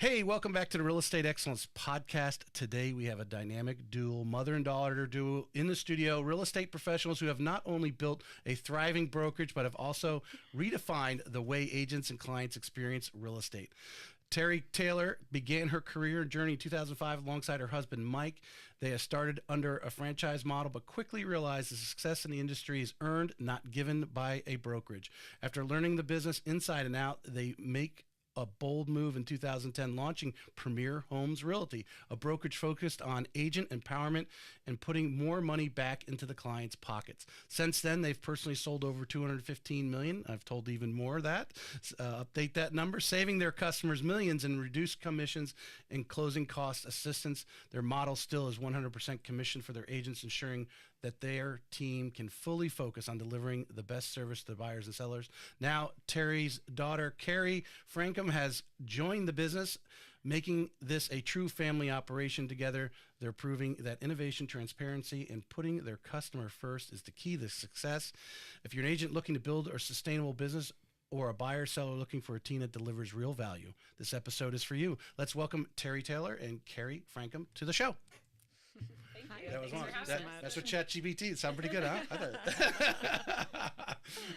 Hey, welcome back to the Real Estate Excellence Podcast. Today we have a dynamic duo, mother and daughter duo in the studio, real estate professionals who have not only built a thriving brokerage, but have also redefined the way agents and clients experience real estate. Tari Taylor began her career journey in 2005 alongside her husband, Mike. They have started under a franchise model, but quickly realized the success in the industry is earned, not given by a brokerage. After learning the business inside and out, they make a bold move in 2010, launching Premier Homes Realty, a brokerage focused on agent empowerment and putting more money back into the client's pockets. Since then, they've personally sold over $215 million. I've told even more of that. Update that number, saving their customers millions in reduced commissions and closing cost assistance. Their model still is 100% commission for their agents, ensuring that their team can fully focus on delivering the best service to buyers and sellers. Now, Tari's daughter, Kari Francom, has joined the business, making this a true family operation together. They're proving that innovation, transparency, and putting their customer first is the key to success. If you're an agent looking to build a sustainable business or a buyer seller looking for a team that delivers real value, this episode is for you. Let's welcome Tari Taylor and Kari Francom to the show. Thank you. That was Thanks one. for having us. That's what ChatGPT. It sounded pretty good,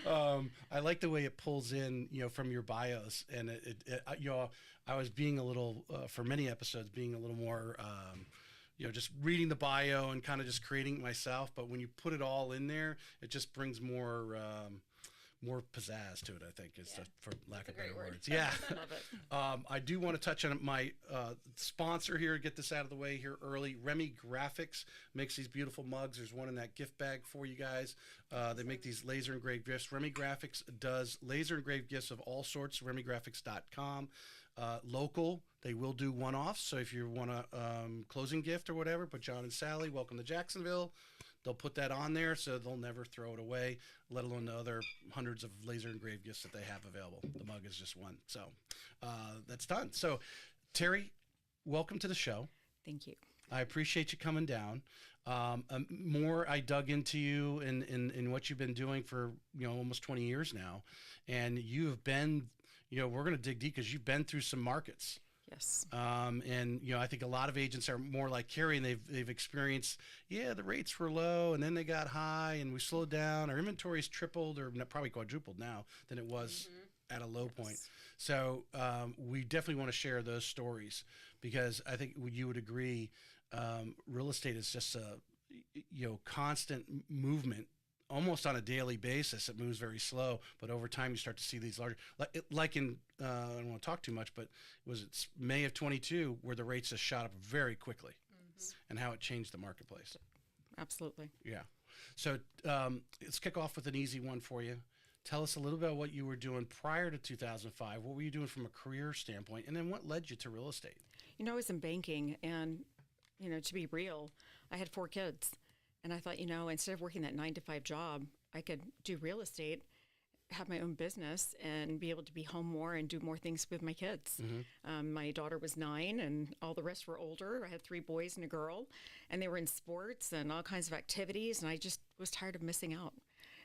huh? I like the way it pulls in, from your bios, and I was being a little for many episodes being a little more, just reading the bio and kind of just creating it myself. But when you put it all in there, it just brings more pizzazz to it, I think, for lack of better words. Yeah. Love it. I do want to touch on my sponsor here, get this out of the way here early. Remy Graphics makes these beautiful mugs. There's one in that gift bag for you guys. They make these laser engraved gifts. Remy Graphics does laser engraved gifts of all sorts, RemyGraphics.com. Local, they will do one-offs. So if you want a closing gift or whatever, put John and Sally, welcome to Jacksonville. They'll put that on there, so they'll never throw it away, let alone the other hundreds of laser engraved gifts that they have available. The mug is just one. So that's done. So, Tari, welcome to the show. Thank you. I appreciate you coming down. More I dug into you and what you've been doing for almost 20 years now, and you have been, we're going to dig deep because you've been through some markets. Yes. And I think a lot of agents are more like Kari, and they've experienced, the rates were low and then they got high and we slowed down. Our inventory's tripled or probably quadrupled now than it was at a low point. So we definitely want to share those stories because I think you would agree, real estate is just a constant movement. Almost on a daily basis, it moves very slow, but over time you start to see these larger, like in, I don't want to talk too much, but it's May of 22 where the rates just shot up very quickly and how it changed the marketplace. Absolutely. Yeah. So let's kick off with an easy one for you. Tell us a little bit about what you were doing prior to 2005. What were you doing from a career standpoint? And then what led you to real estate? I was in banking and, to be real, I had 4 kids. And I thought, instead of working that 9-to-5 job, I could do real estate, have my own business, and be able to be home more and do more things with my kids. My daughter was 9, and all the rest were older. I had 3 boys and a girl, and they were in sports and all kinds of activities, and I just was tired of missing out.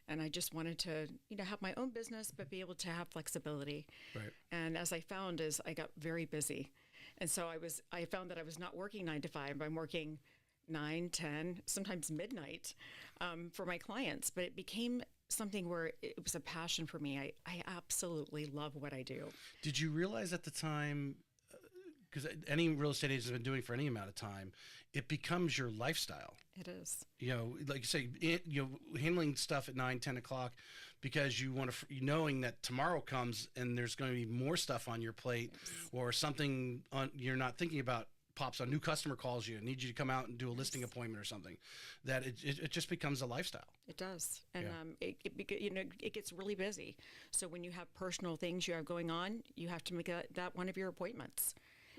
And I just wanted to, have my own business, but be able to have flexibility. Right. And as I found is I got very busy. And so I found that I was not working 9 to 5. I'm working 9, 10, sometimes midnight for my clients. But it became something where it was a passion for me. I absolutely love what I do. Did you realize at the time, because any real estate agent has been doing for any amount of time, it becomes your lifestyle. It is. Like you say, handling stuff at 9, 10 o'clock because you want to, knowing that tomorrow comes and there's going to be more stuff on your plate or something you're not thinking about pops on, new customer calls you and needs you to come out and do a listing appointment or something, that it just becomes a lifestyle. It does. And it gets really busy. So when you have personal things you have going on, you have to make that one of your appointments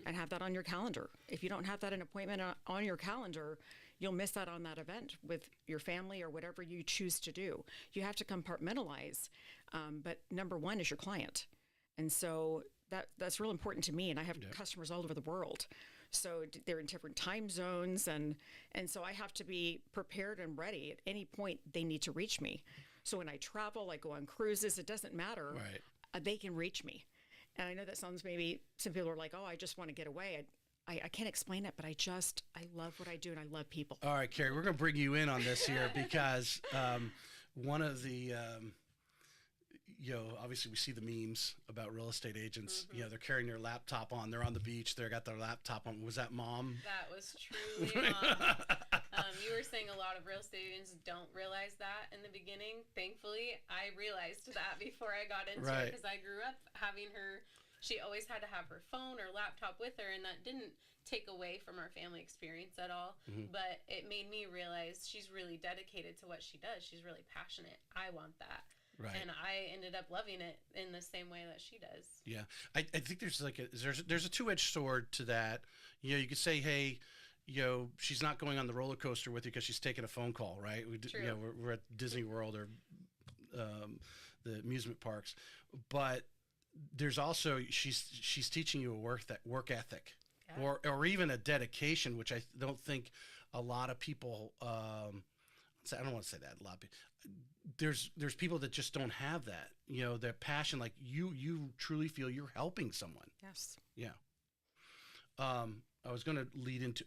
and have that on your calendar. If you don't have that an appointment on your calendar, you'll miss out on that event with your family or whatever you choose to do. You have to compartmentalize. But number one is your client. And so that's real important to me. And I have customers all over the world. So they're in different time zones. And so I have to be prepared and ready at any point they need to reach me. So when I travel, I go on cruises, it doesn't matter. Right. They can reach me. And I know that sounds, maybe some people are like, oh, I just want to get away. I can't explain it, but I love what I do, and I love people. All right, Kari, we're going to bring you in on this here because one of the, obviously we see the memes about real estate agents. Mm-hmm. They're carrying their laptop on. They're on the beach. They got their laptop on. Was that mom? That was truly mom. You were saying a lot of real estate agents don't realize that in the beginning. Thankfully, I realized that before I got into it, because I grew up having her. She always had to have her phone or laptop with her, and that didn't take away from our family experience at all. Mm-hmm. But it made me realize she's really dedicated to what she does. She's really passionate. I want that. Right. And I ended up loving it in the same way that she does. Yeah. I think there's there's a two-edged sword to that. You could say, hey, she's not going on the roller coaster with you because she's taking a phone call, right? True. We're at Disney World or the amusement parks, but there's also she's teaching you a work ethic, yeah. or even a dedication, which I don't think a lot of people. I don't want to say that a lot of people. There's people that just don't have that. Their passion, like you truly feel you're helping someone. Yes. Yeah. I was going to lead into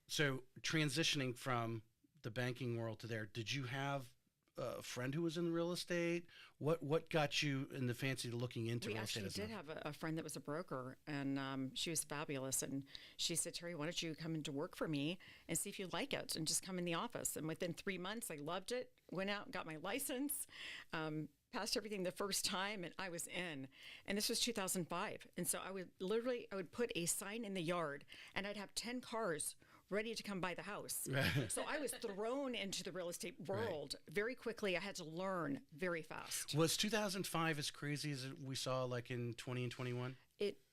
so transitioning from the banking world to there. Did you have a friend who was in real estate? What got you in the fancy looking into real estate? We actually did have a friend that was a broker, and she was fabulous. And she said, Tari, why don't you come into work for me and see if you like it, and just come in the office. And within 3 months, I loved it. Went out, got my license, passed everything the first time, and I was in. And this was 2005. And so I would put a sign in the yard, and I'd have 10 cars ready to come buy the house. So I was thrown into the real estate world very quickly. I had to learn very fast. Was 2005 as crazy as we saw like in 20 and 21?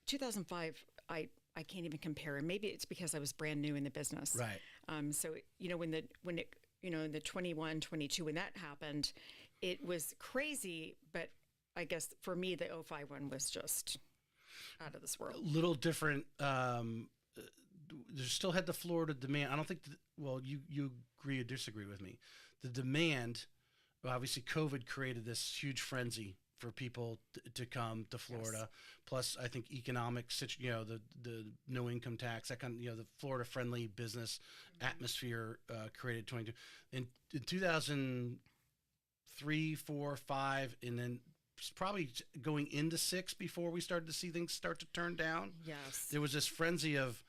2005, I can't even compare. And maybe it's because I was brand new in the business. Right. So, when in the 21, 22, when that happened, it was crazy. But I guess for me, the 05 one was just out of this world. A little different. There still had the Florida demand. I don't think, you agree or disagree with me. The demand, obviously COVID created this huge frenzy for people to come to Florida. Yes. Plus, I think economic, the no income tax, that kind of, the Florida friendly business atmosphere created 22. In 2003, 4, 5, and then probably going into 6 before we started to see things start to turn down. Yes. There was this frenzy of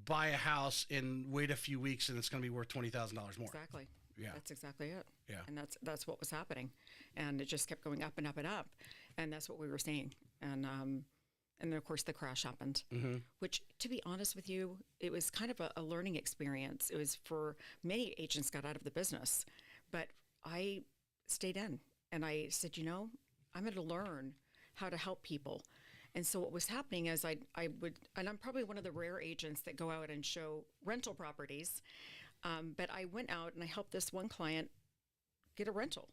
buy a house and wait a few weeks and it's going to be worth $20,000 more. Exactly. Yeah. That's exactly it. Yeah. And that's what was happening. And it just kept going up and up and up. And that's what we were seeing. And then of course the crash happened, which, to be honest with you, it was kind of a learning experience. It was for many agents got out of the business, but I stayed in and I said, I'm going to learn how to help people. And so what was happening is I would, and I'm probably one of the rare agents that go out and show rental properties, but I went out and I helped this one client get a rental.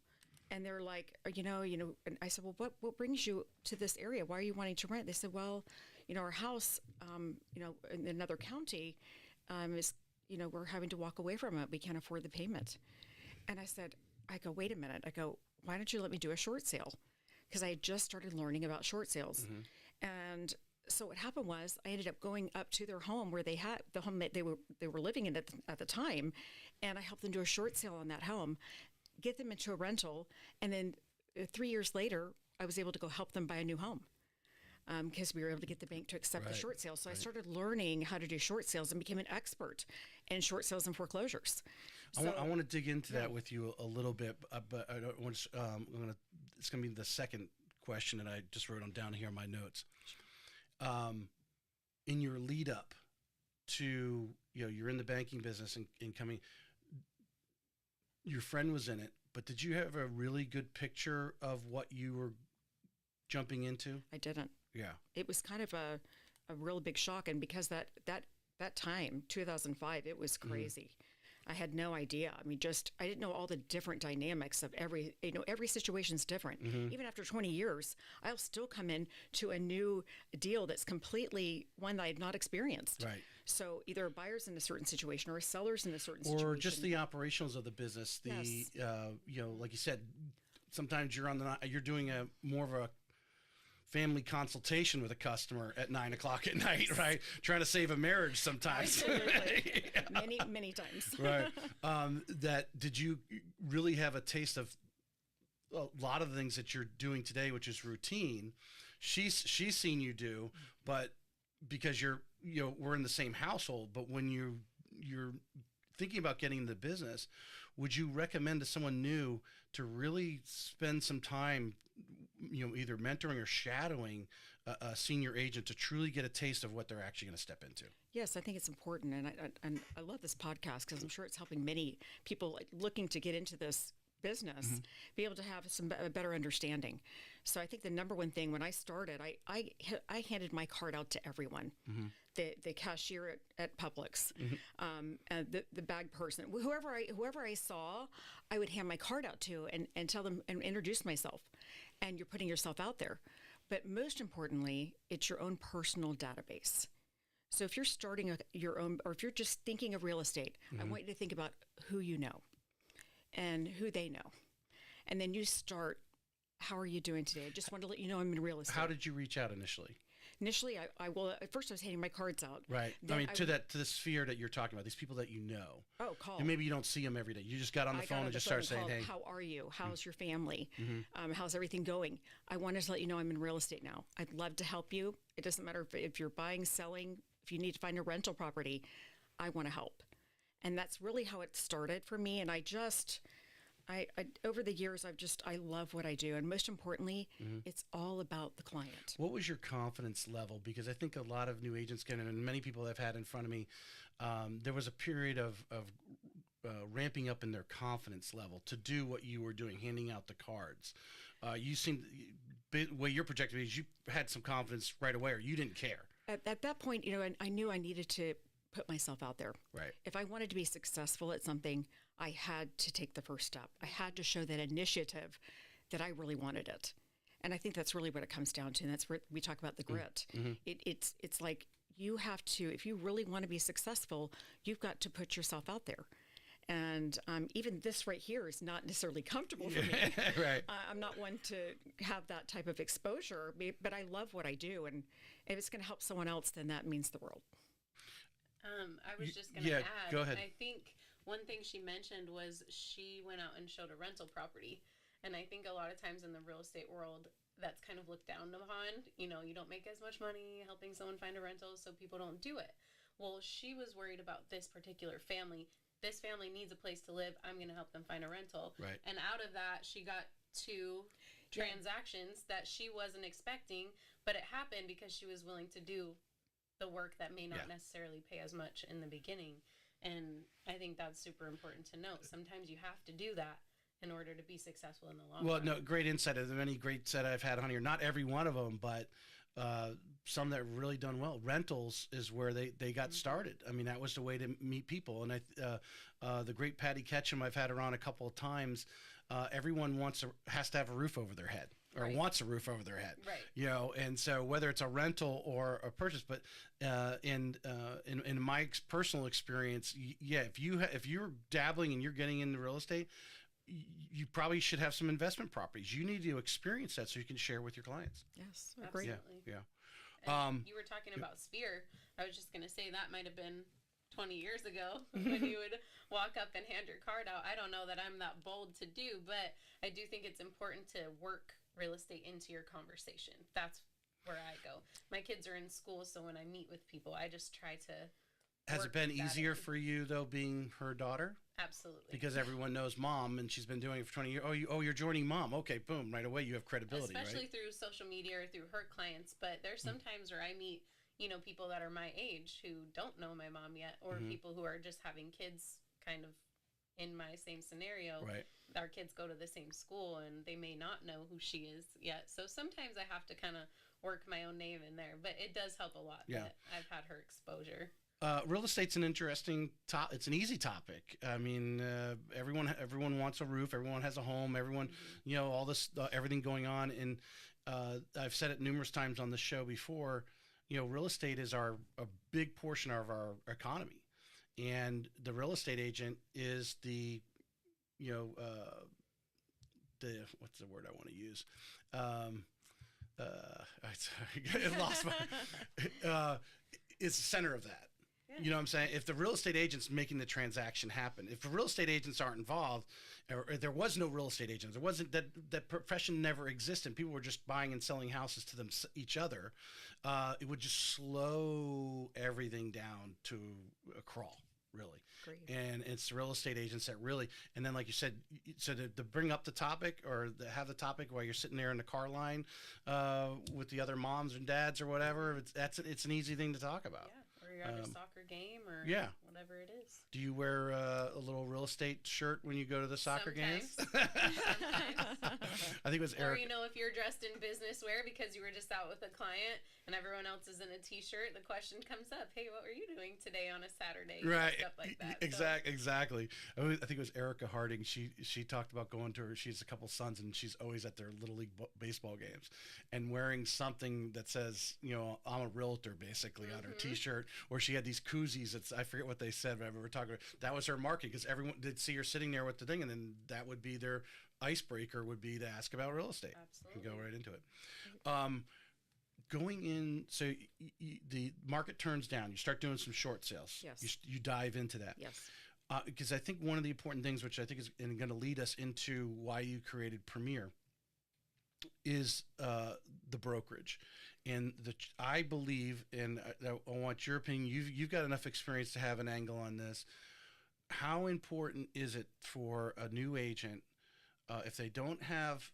And they're like, and I said, well, what brings you to this area? Why are you wanting to rent? They said, well, our house, in another county is, we're having to walk away from it. We can't afford the payment. And I go, wait a minute. I go, why don't you let me do a short sale? Because I had just started learning about short sales. Mm-hmm. And so what happened was I ended up going up to their home where they had the home that they were living in at the time. And I helped them do a short sale on that home, get them into a rental. And then 3 years later, I was able to go help them buy a new home because we were able to get the bank to accept the short sale. So I started learning how to do short sales and became an expert in short sales and foreclosures. I want to dig into that with you a little bit, but I don't want to, it's going to be the second question that I just wrote down here in my notes. In your lead up to, you're in the banking business and coming, your friend was in it, but did you have a really good picture of what you were jumping into? I didn't. Yeah. It was kind of a real big shock. And because that time, 2005, it was crazy. Mm-hmm. I had no idea. I mean, I didn't know all the different dynamics of every situation's different. Mm-hmm. Even after 20 years, I'll still come in to a new deal that's completely one that I had not experienced. Right. So either a buyer's in a certain situation or a seller's in a certain situation. Or just the operations of the business. Like you said, sometimes you're doing more of a family consultation with a customer at 9 o'clock at night, right? Trying to save a marriage sometimes. Yeah. Many times. Right. Did you really have a taste of a lot of the things that you're doing today, which is routine? She's seen you do, but because we're in the same household, but when you're thinking about getting into the business, would you recommend to someone new to really spend some time, either mentoring or shadowing a senior agent to truly get a taste of what they're actually going to step into? Yes, I think it's important, and I love this podcast because I'm sure it's helping many people looking to get into this business be able to have a better understanding. So I think the number one thing when I started, I handed my card out to everyone. The cashier at Publix, and the bag person, whoever I saw, I would hand my card out to and tell them and introduce myself. And you're putting yourself out there. But most importantly, it's your own personal database. So if you're starting your own, or if you're just thinking of real estate, I want you to think about who you know and who they know. And then you start, how are you doing today? I just wanted to let you know I'm in real estate. How did you reach out initially? Initially, at first I was handing my cards out. Right. Then to the sphere that you're talking about, these people that you know. Oh, call. And maybe you don't see them every day. You just got on the phone and just started saying, hey. How are you? How's your family? How's everything going? I wanted to let you know I'm in real estate now. I'd love to help you. It doesn't matter if you're buying, selling, if you need to find a rental property, I want to help. And that's really how it started for me. And I over the years, I love what I do. And most importantly, it's all about the client. What was your confidence level? Because I think a lot of new agents and many people I've had in front of me, there was a period of ramping up in their confidence level to do what you were doing, handing out the cards. You seemed, the way you're projecting is you had some confidence right away, or you didn't care. At that point, I knew I needed to put myself out there. Right. If I wanted to be successful at something, I had to take the first step. I had to show that initiative that I really wanted it. And I think that's really what it comes down to. And that's where we talk about the grit. It's like you have to, if you really want to be successful, you've got to put yourself out there. And even this right here is not necessarily comfortable for me. Right. I'm not one to have that type of exposure, but I love what I do. And if it's going to help someone else, then that means the world. I was just going to add, go ahead. I think one thing she mentioned was she went out and showed a rental property. And I think a lot of times in the real estate world, that's kind of looked down upon. You don't make as much money helping someone find a rental, so people don't do it. Well, she was worried about this particular family. This family needs a place to live. I'm going to help them find a rental. Right. And out of that, she got 2 transactions that she wasn't expecting, but it happened because she was willing to do the work that may not necessarily pay as much in the beginning. And I think that's super important to note. Sometimes you have to do that in order to be successful in the long run. Well, no, great insight. Of the many great set I've had on here, not every one of them, but some that really done well. Rentals is where they got started. I mean, that was the way to meet people. And the great Patty Ketchum, I've had her on a couple of times. Everyone has to have a roof over their head. Or wants a roof over their head, right? And so whether it's a rental or a purchase, but in my personal experience, if you're dabbling and you're getting into real estate, you probably should have some investment properties. You need to experience that so you can share with your clients. Yes, absolutely. Yeah. And you were talking about Sphere. I was just going to say that might have been 20 years ago when you would walk up and hand your card out. I don't know that I'm that bold to do, but I do think it's important to work real estate into your conversation. That's where I go. My kids are in school, so when I meet with people, I just try to. Has it been easier for you though, being her daughter? Absolutely. Because everyone knows mom, and she's been doing it for 20 years. You're joining mom. Okay, boom, right away you have credibility, especially right? through social media or through her clients. But there's some times where I meet, people that are my age who don't know my mom yet, or people who are just having kids kind of in my same scenario. Right. Our kids go to the same school and they may not know who she is yet. So sometimes I have to kind of work my own name in there, but it does help a lot that I've had her exposure. Real estate's an interesting it's an easy topic. I mean, everyone wants a roof. Everyone has a home. Everyone, all this, everything going on. And I've said it numerous times on the show before, real estate is a big portion of our economy. And the real estate agent is the what's the word I want to use? I lost my, is the center of that. Yeah. You know what I'm saying? If the real estate agent's making the transaction happen, if the real estate agents aren't involved, or there was no real estate agents, there wasn't that profession never existed. People were just buying and selling houses to each other. It would just slow everything down to a crawl, really. Great. And it's the real estate agents that really, and then like you said, so to bring up the topic or have the topic while you're sitting there in the car line with the other moms and dads or whatever, it's an easy thing to talk about. Yeah, or you're at a soccer game or yeah. whatever it is. Do you wear a little real estate shirt when you go to the soccer games? Sometimes. I think it was Or, Eric. if you're dressed in business wear because you were just out with a client and everyone else is in a t-shirt, the question comes up, hey, what were you doing today on a Saturday? Right. Stuff like that. Exactly. I think it was Erica Harding. She talked about going to she has a couple sons and she's always at their little league baseball games and wearing something that says, I'm a realtor basically on her t-shirt, or she had these koozies. I forget what they said, but we were talking about, that was her marketing because everyone did see her sitting there with the thing, and then that would be their icebreaker would be to ask about real estate. Absolutely. And go right into it. Going in, so the market turns down. You start doing some short sales. Yes. You dive into that. Yes. Because I think one of the important things, which I think is going to lead us into why you created Premier, is the brokerage. And I believe, and I want your opinion, you've got enough experience to have an angle on this. How important is it for a new agent if they don't have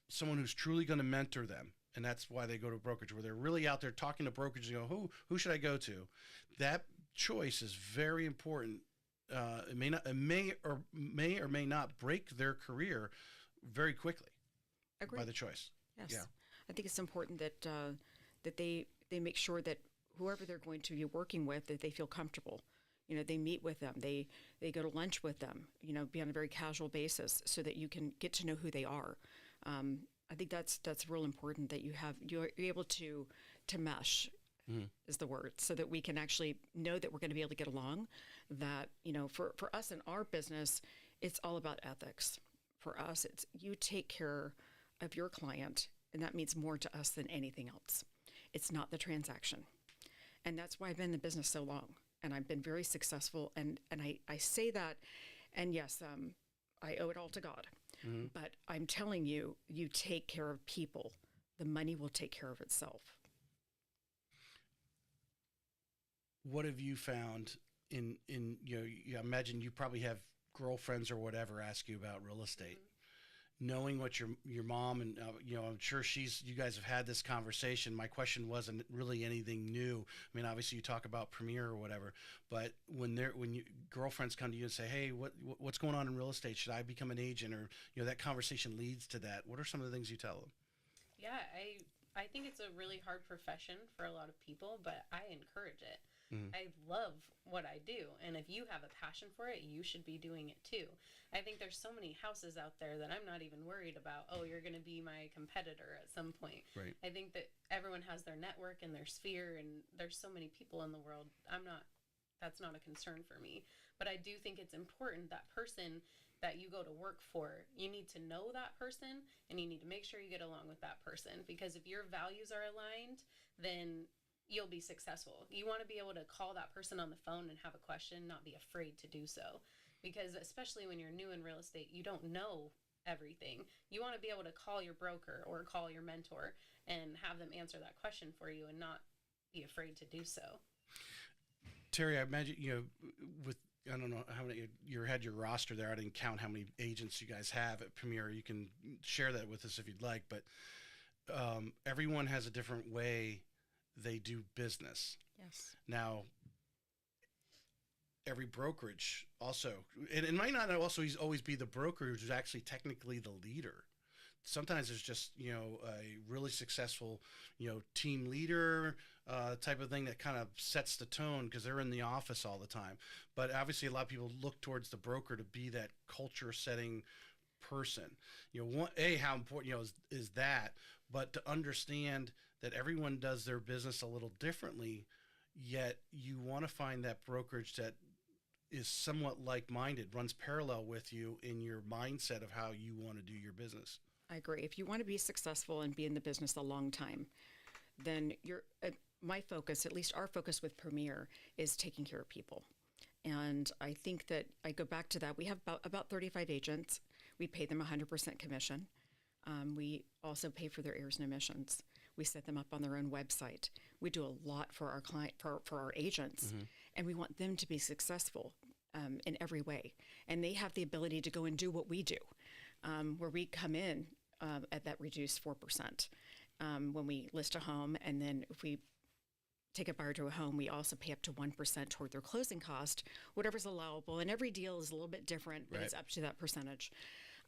someone who's truly going to mentor them? And that's why they go to a brokerage, where they're really out there talking to brokers and go, who should I go to? That choice is very important. It may or may not break their career very quickly. Agreed. By the choice. Yes. Yeah. I think it's important that that they make sure that whoever they're going to be working with, that they feel comfortable. They meet with them, they go to lunch with them, be on a very casual basis so that you can get to know who they are. I think that's real important, that you're able to mesh is the word, so that we can actually know that we're going to be able to get along. That, for us in our business, it's all about ethics. For us, it's you take care of your client, and that means more to us than anything else. It's not the transaction. And that's why I've been in the business so long, and I've been very successful. And I say that, and yes, I owe it all to God. Mm-hmm. But I'm telling you, you take care of people, the money will take care of itself. What have you found in you imagine you probably have girlfriends or whatever ask you about real estate, knowing what your mom and I'm sure you guys have had this conversation. My question wasn't really anything new. I mean, obviously you talk about Premier or whatever, but when girlfriends come to you and say, hey, what's going on in real estate? Should I become an agent? Or that conversation leads to that. What are some of the things you tell them? Yeah, I think it's a really hard profession for a lot of people, but I encourage it. Mm-hmm. I love what I do, and if you have a passion for it, you should be doing it too. I think there's so many houses out there that I'm not even worried about, you're going to be my competitor at some point. Right. I think that everyone has their network and their sphere, and there's so many people in the world. That's not a concern for me. But I do think it's important, that person that you go to work for, you need to know that person, and you need to make sure you get along with that person, because if your values are aligned, then you'll be successful. You want to be able to call that person on the phone and have a question, not be afraid to do so. Because especially when you're new in real estate, you don't know everything. You want to be able to call your broker or call your mentor and have them answer that question for you and not be afraid to do so. Tari, I imagine, with, I don't know how many, you had your roster there. I didn't count how many agents you guys have at Premier. You can share that with us if you'd like, but everyone has a different way they do business. Yes. Now, every brokerage also, and it might not also always be the broker who's actually technically the leader. Sometimes it's just, a really successful, team leader type of thing that kind of sets the tone because they're in the office all the time. But obviously a lot of people look towards the broker to be that culture setting person. How important, is that, but to understand that everyone does their business a little differently, yet you want to find that brokerage that is somewhat like-minded, runs parallel with you in your mindset of how you want to do your business. I agree. If you want to be successful and be in the business a long time, then my focus, at least our focus with Premier, is taking care of people. And I think that I go back to that. We have about 35 agents. We pay them 100% commission. We also pay for their airs and emissions. We set them up on their own website. We do a lot for our client, for our agents, and we want them to be successful in every way. And they have the ability to go and do what we do, where we come in at that reduced 4% when we list a home, and then if we take a buyer to a home, we also pay up to 1% toward their closing cost, whatever's allowable. And every deal is a little bit different, but it's up to that percentage.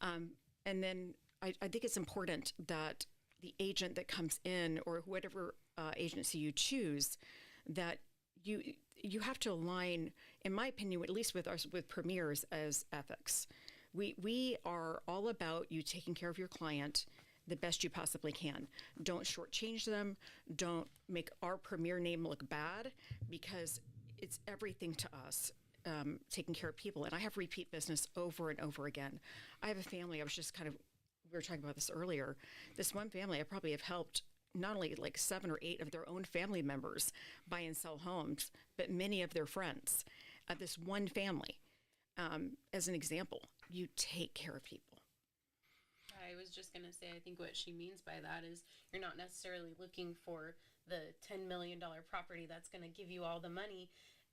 And then I think it's important that the agent that comes in, or whatever agency you choose, that you have to align, in my opinion, at least with Premier's, as ethics. We are all about you taking care of your client the best you possibly can. Don't shortchange them. Don't make our Premier name look bad, because it's everything to us, taking care of people. And I have repeat business over and over again. I have a family, we were talking about this earlier. This one family, I probably have helped not only like 7 or 8 of their own family members buy and sell homes, but many of their friends. This one family, as an example, you take care of people. I was just going to say, I think what she means by that is you're not necessarily looking for the $10 million property that's going to give you all the money.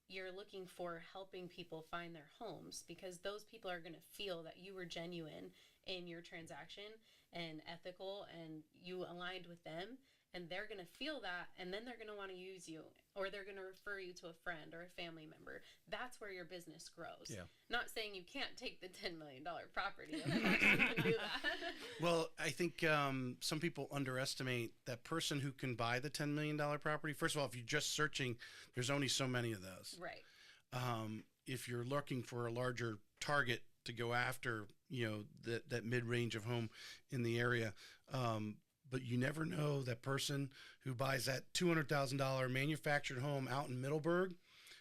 You're looking for helping people find their homes, because those people are going to feel that you were genuine in your transaction and ethical, and you aligned with them, and they're going to feel that, and then they're going to want to use you, or they're going to refer you to a friend or a family member. That's where your business grows. Yeah. Not saying you can't take the $10 million property. Of course you can do that. Well, I think some people underestimate that person who can buy the $10 million property. First of all, if you're just searching, there's only so many of those. Right. If you're looking for a larger target to go after, that mid-range of home in the area, but you never know, that person who buys that $200,000 manufactured home out in Middleburg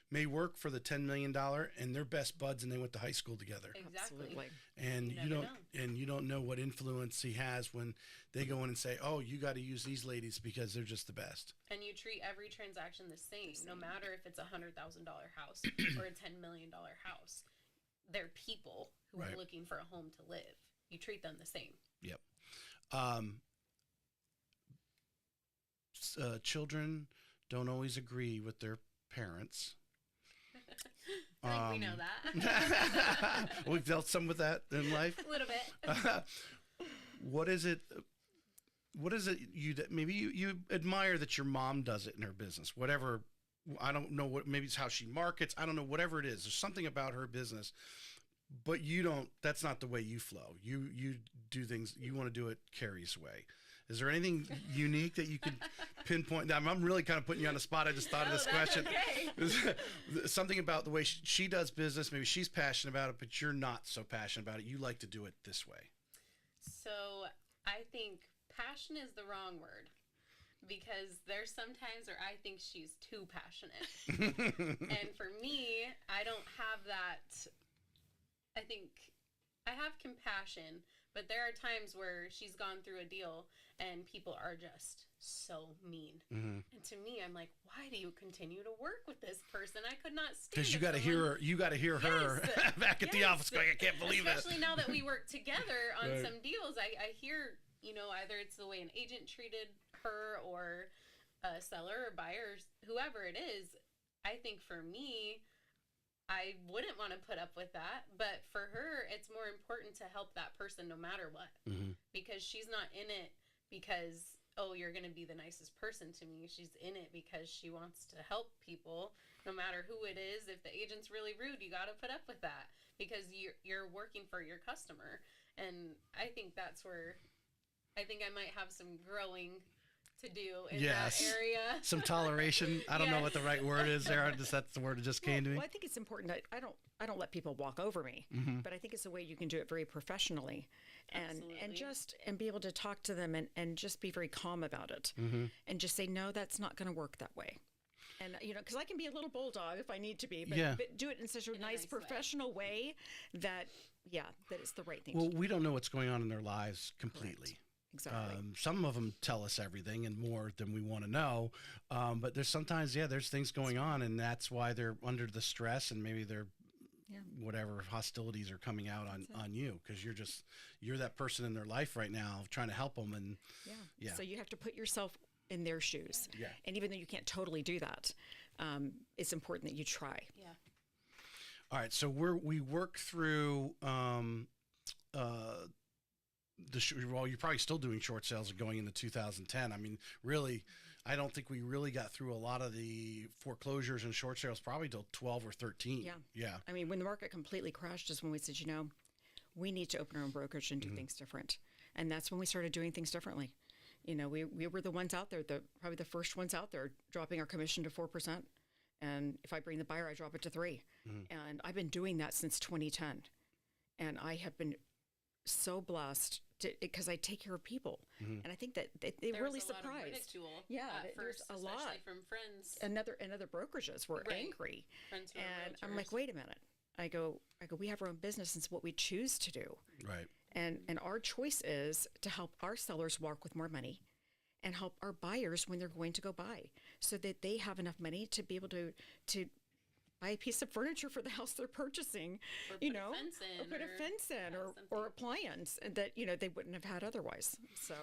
may work for the $10 million, and they're best buds, and they went to high school together. Exactly. And you don't know what influence he has when they go in and say, "Oh, you got to use these ladies because they're just the best." And you treat every transaction the same, no matter if it's $100,000 house or a $10 million house. They're people who are looking for a home to live. You treat them the same. Yep. Children don't always agree with their parents. I think we know that. We've dealt some with that in life. A little bit. What is it maybe you admire that your mom does it in her business? Whatever, I don't know what, maybe it's how she markets. I don't know, whatever it is. There's something about her business, but that's not the way you flow. You do things, you want to do it Kari's way. Is there anything unique that you could pinpoint? I'm really kind of putting you on the spot. I just thought of this question. Okay. Something about the way she does business. Maybe she's passionate about it, but you're not so passionate about it. You like to do it this way. So I think passion is the wrong word, because there's sometimes where I think she's too passionate. And for me, I don't have that. I think I have compassion, but there are times where she's gone through a deal and people are just so mean. Mm-hmm. And to me, I'm like, why do you continue to work with this person? I could not stand it. Because you got to hear her. You got to hear her back at the office going, I can't believe it. Especially now that we work together on some deals, I hear, either it's the way an agent treated her, or a seller or buyer, whoever it is. I think for me, I wouldn't want to put up with that, but for her, it's more important to help that person no matter what, because she's not in it because, oh, you're going to be the nicest person to me. She's in it because she wants to help people no matter who it is. If the agent's really rude, you got to put up with that because you're working for your customer. And I think that's where I think I might have some growing to do in that area. Some toleration. I don't know what the right word is there. That's the word that just came to me. Well, I think it's important. I don't let people walk over me, but I think it's a way you can do it very professionally, and be able to talk to them and just be very calm about it, and just say, no, that's not going to work that way. And, because I can be a little bulldog if I need to be, but, Yeah. but do it in such a nice professional way that it's the right thing to Well, do. we don't know what's going on in their lives completely. Correct. Exactly. Some of them tell us everything and more than we want to know. But there's sometimes, there's things going on, and that's why they're under the stress, and maybe they're whatever hostilities are coming out on you, because you're that person in their life right now trying to help them. And So you have to put yourself in their shoes. Yeah. And even though you can't totally do that, it's important that you try. Yeah. All right. So we work through, well, you're probably still doing short sales going into 2010. I mean, really, I don't think we really got through a lot of the foreclosures and short sales probably till 12 or 13. Yeah. Yeah. I mean, when the market completely crashed is when we said, we need to open our own brokerage and do things different. And that's when we started doing things differently. We were the ones out there, probably the first ones out there, dropping our commission to 4%. And if I bring the buyer, I drop it to 3%. And I've been doing that since 2010. And I have been so blessed because I take care of people. And I think that they really surprised. Lot of ridicule at first, there's a lot. especially from friends. And other brokerages were angry. Friends who and are I'm like, wait a minute. I go, we have our own business, and it's what we choose to do. Right. And our choice is to help our sellers walk with more money and help our buyers when they're going to go buy, so that they have enough money to be able to buy a piece of furniture for the house they're purchasing, or put a fence in, or put a fence in, or appliance that, they wouldn't have had otherwise. So,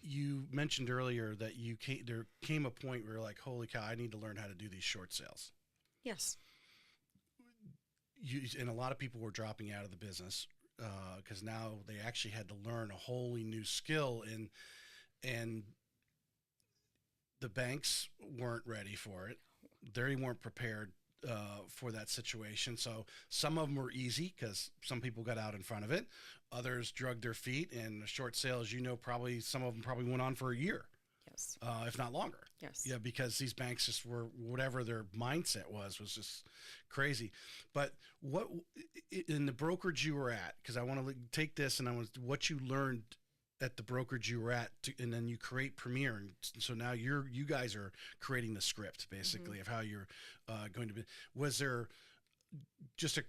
you mentioned earlier that there came a point where you're like, holy cow, I need to learn how to do these short sales. yes. And a lot of people were dropping out of the business because now they actually had to learn a wholly new skill, and the banks weren't ready for it. They weren't prepared for that situation. So some of them were easy because some people got out in front of it. Others dragged their feet, and the short sales, probably some of them probably went on for a year. Yes. If not longer. Yes. Yeah, because these banks just were, whatever their mindset was just crazy. But what in the brokerage you were at, because I want to take this and what you learned at the brokerage you were at, and then you create Premier, and so now you guys are creating the script basically of how you're going to be. Was there just a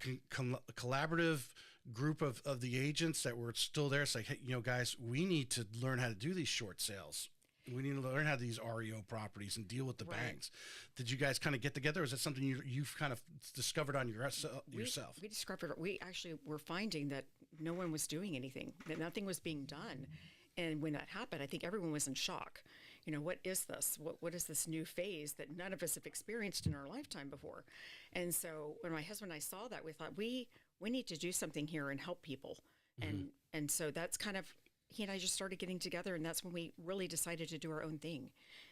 collaborative group of the agents that were still there? It's like, hey, guys, we need to learn how to do these short sales. We need to learn how to do these REO properties and deal with the banks. Did you guys kind of get together? Or is that something you've kind of discovered on yourself? We discovered, we actually were finding that no one was doing anything, that nothing was being done. And when that happened, I think everyone was in shock. What is this? What is this new phase that none of us have experienced in our lifetime before? And so when my husband and I saw that, we thought we need to do something here and help people. And so that's kind of, he and I just started getting together, and that's when we really decided to do our own thing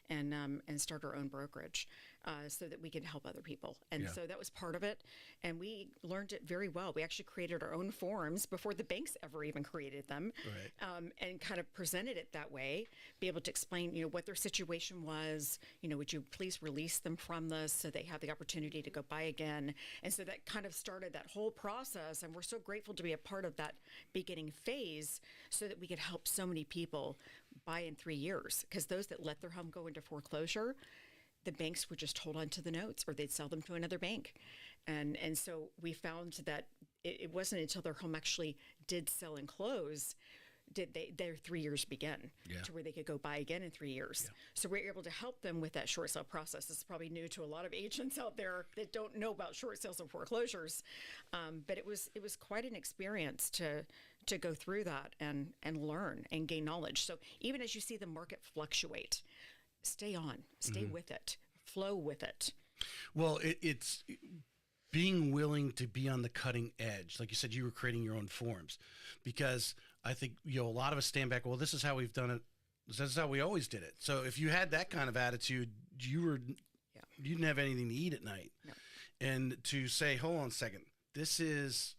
and start our own brokerage so that we could help other people. And so that was part of it. And we learned it very well. We actually created our own forms before the banks ever even created them, and kind of presented it that way, be able to explain, what their situation was, would you please release them from this so they have the opportunity to go buy again. And so that kind of started that whole process. And we're so grateful to be a part of that beginning phase so that we could help so many people buy in 3 years, because those that let their home go into foreclosure, the banks would just hold on to the notes, or they'd sell them to another bank. And so we found that it wasn't until their home actually did sell and close did their 3 years begin to where they could go buy again in 3 years. So we're able to help them with that short sale process. This is probably new to a lot of agents out there that don't know about short sales and foreclosures. But it was quite an experience to go through that and learn and gain knowledge. So even as you see the market fluctuate, stay with it, flow with it. Well, it's being willing to be on the cutting edge. Like you said, you were creating your own forms, because I think, a lot of us stand back. Well, this is how we've done it. This is how we always did it. So if you had that kind of attitude, you didn't have anything to eat at night. No. And to say, hold on a second, this is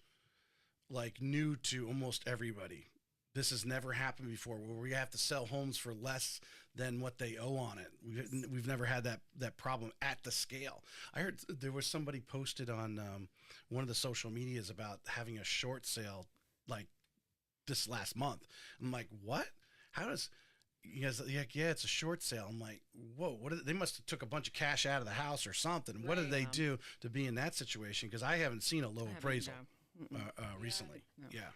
like new to almost everybody. This has never happened before, where we have to sell homes for less than what they owe on it. We've never had that problem at the scale. I heard there was somebody posted on one of the social medias about having a short sale like this last month. I'm like, what? How does, you guys like, yeah, it's a short sale. I'm like, whoa, they must have took a bunch of cash out of the house or something. What did they do to be in that situation? Because I haven't seen a low appraisal recently. No. Yeah,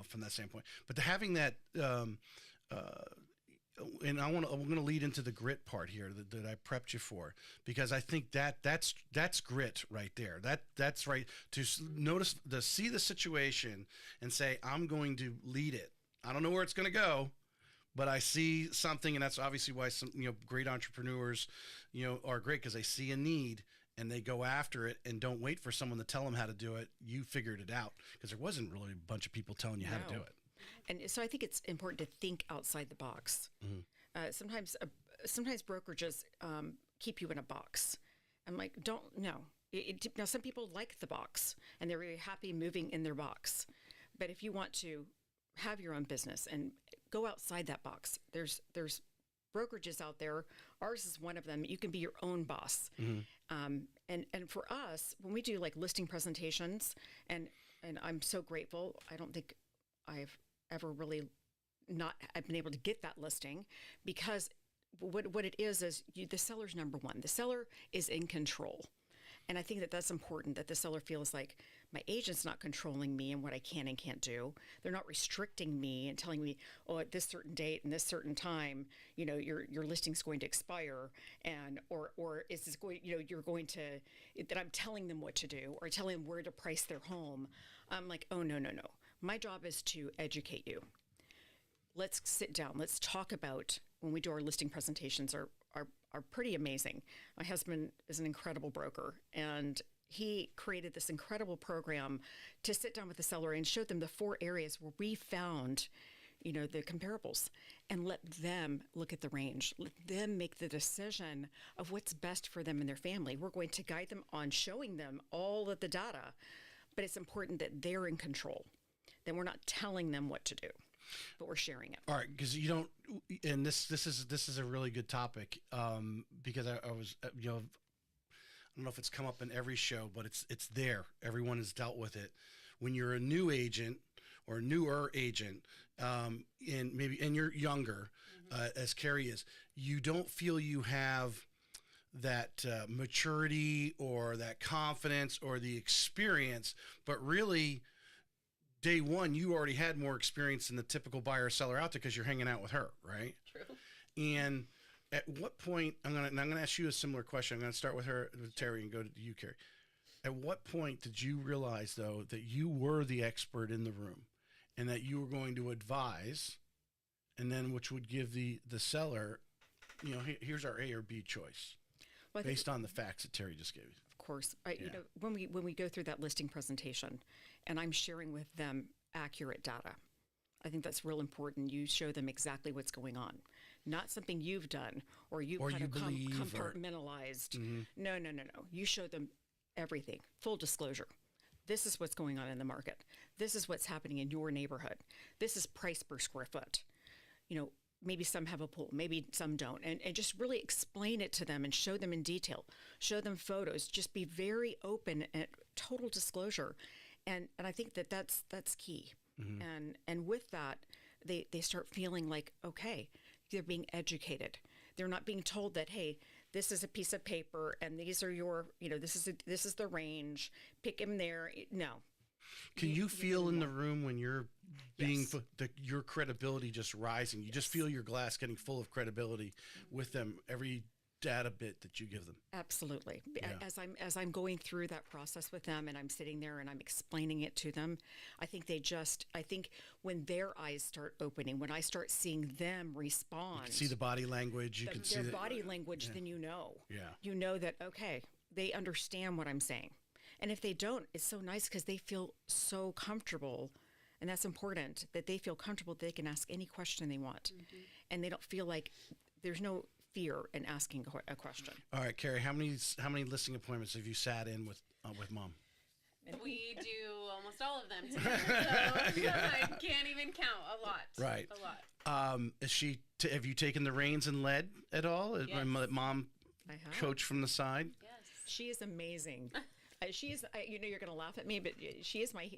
from that standpoint. But having that, and I'm going to lead into the grit part here that I prepped you for, because I think that's grit right there. That's right, to see the situation and say, I'm going to lead it. I don't know where it's going to go, but I see something, and that's obviously why some great entrepreneurs are great, because they see a need and they go after it and don't wait for someone to tell them how to do it. You figured it out, because there wasn't really a bunch of people telling you how to do it. And so I think it's important to think outside the box. Mm-hmm. Sometimes brokerages keep you in a box. I'm like, now some people like the box and they're very happy moving in their box. But if you want to have your own business and go outside that box, there's brokerages out there. Ours is one of them. You can be your own boss. Mm-hmm. And for us, when we do like listing presentations, and I'm so grateful. I don't think I've ever really I've been able to get that listing, because what it is the seller's number one. The seller is in control. And I think that's important, that the seller feels like my agent's not controlling me and what I can and can't do. They're not restricting me and telling me, oh, at this certain date and this certain time, your listing's going to expire, or is this going, you're going to, that I'm telling them what to do or telling them where to price their home. I'm like, oh, no. My job is to educate you. Let's sit down. Let's talk about, when we do our listing presentations, are pretty amazing. My husband is an incredible broker, and he created this incredible program to sit down with the seller and show them the 4 areas where we found, the comparables, and let them look at the range. Let them make the decision of what's best for them and their family. We're going to guide them on showing them all of the data, but it's important that they're in control. Then we're not telling them what to do, but we're sharing it. All right, because you don't, and this is a really good topic, because I was, I don't know if it's come up in every show, but it's there. Everyone has dealt with it. When you're a new agent or newer agent, and you're younger, mm-hmm. As Kari is, you don't feel you have that maturity or that confidence or the experience, but really, day one, you already had more experience than the typical buyer or seller out there, because you're hanging out with her, right? True. And at what point, I'm gonna ask you a similar question. I'm gonna start with Tari, and go to you, Kari. At what point did you realize, though, that you were the expert in the room, and that you were going to advise, and then which would give the seller, here's our A or B choice, based on the facts that Tari just gave you? Of course, when we go through that listing presentation, and I'm sharing with them accurate data, I think that's real important. You show them exactly what's going on, not something you've done or you kind of compartmentalized. Mm-hmm. No. You show them everything, full disclosure. This is what's going on in the market. This is what's happening in your neighborhood. This is price per square foot. Maybe some have a pool, maybe some don't. And just really explain it to them and show them in detail. Show them photos. Just be very open and total disclosure. And I think that's key. Mm-hmm. And with that, they start feeling like, okay, they're being educated. They're not being told that, hey, this is a piece of paper and these are your, this is the range. Pick them there. No. Can you feel in the room when you're being your credibility just rising? You just feel your glass getting full of credibility with them, every data bit that you give them. Absolutely. Yeah. As I'm going through that process with them, and I'm sitting there and I'm explaining it to them, I think when their eyes start opening, when I start seeing them respond, you can see the body language. You can see their body language. Yeah. Then Yeah. You know that, okay, they understand what I'm saying. And if they don't, it's so nice, because they feel so comfortable. And that's important, that they feel comfortable that they can ask any question they want. Mm-hmm. And they don't feel like there's no fear in asking a question. All right, Kari, how many listing appointments have you sat in with Mom? We do almost all of them together, so yeah. I can't even count. A lot. Right. A lot. Have you taken the reins and led at all? Yes. Mom coach from the side? Yes. She is amazing. she's, you're going to laugh at me, but she's my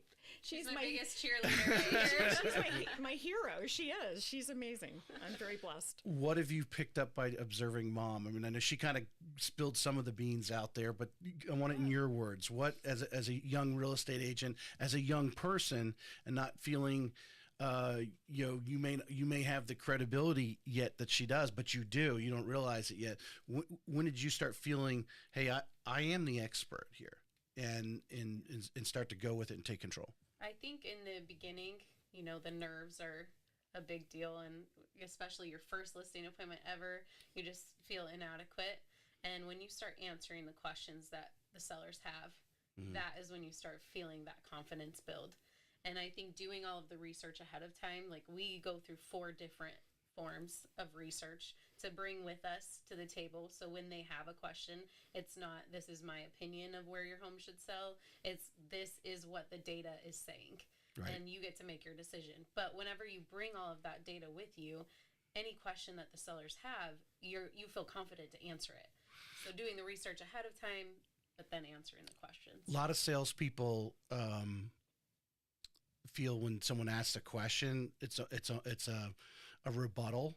biggest cheerleader right here. she's my hero. She is. She's amazing. I'm very blessed. What have you picked up by observing Mom? I mean, I know she kind of spilled some of the beans out there, but I want it in your words. What, as a young real estate agent, as a young person, and not feeling, you may have the credibility yet that she does, but you do. You don't realize it yet. When did you start feeling, hey, I am the expert here, and start to go with it and take control? I think in the beginning, the nerves are a big deal, and especially your first listing appointment ever, you just feel inadequate. And when you start answering the questions that the sellers have, that is when you start feeling that confidence build. And I think doing all of the research ahead of time, like we go through 4 different forms of research to bring with us to the table. So when they have a question, it's not, this is my opinion of where your home should sell. It's, this is what the data is saying. Right. And you get to make your decision. But whenever you bring all of that data with you, any question that the sellers have, you feel confident to answer it. So doing the research ahead of time, but then answering the questions. A lot of salespeople feel when someone asks a question, it's a rebuttal.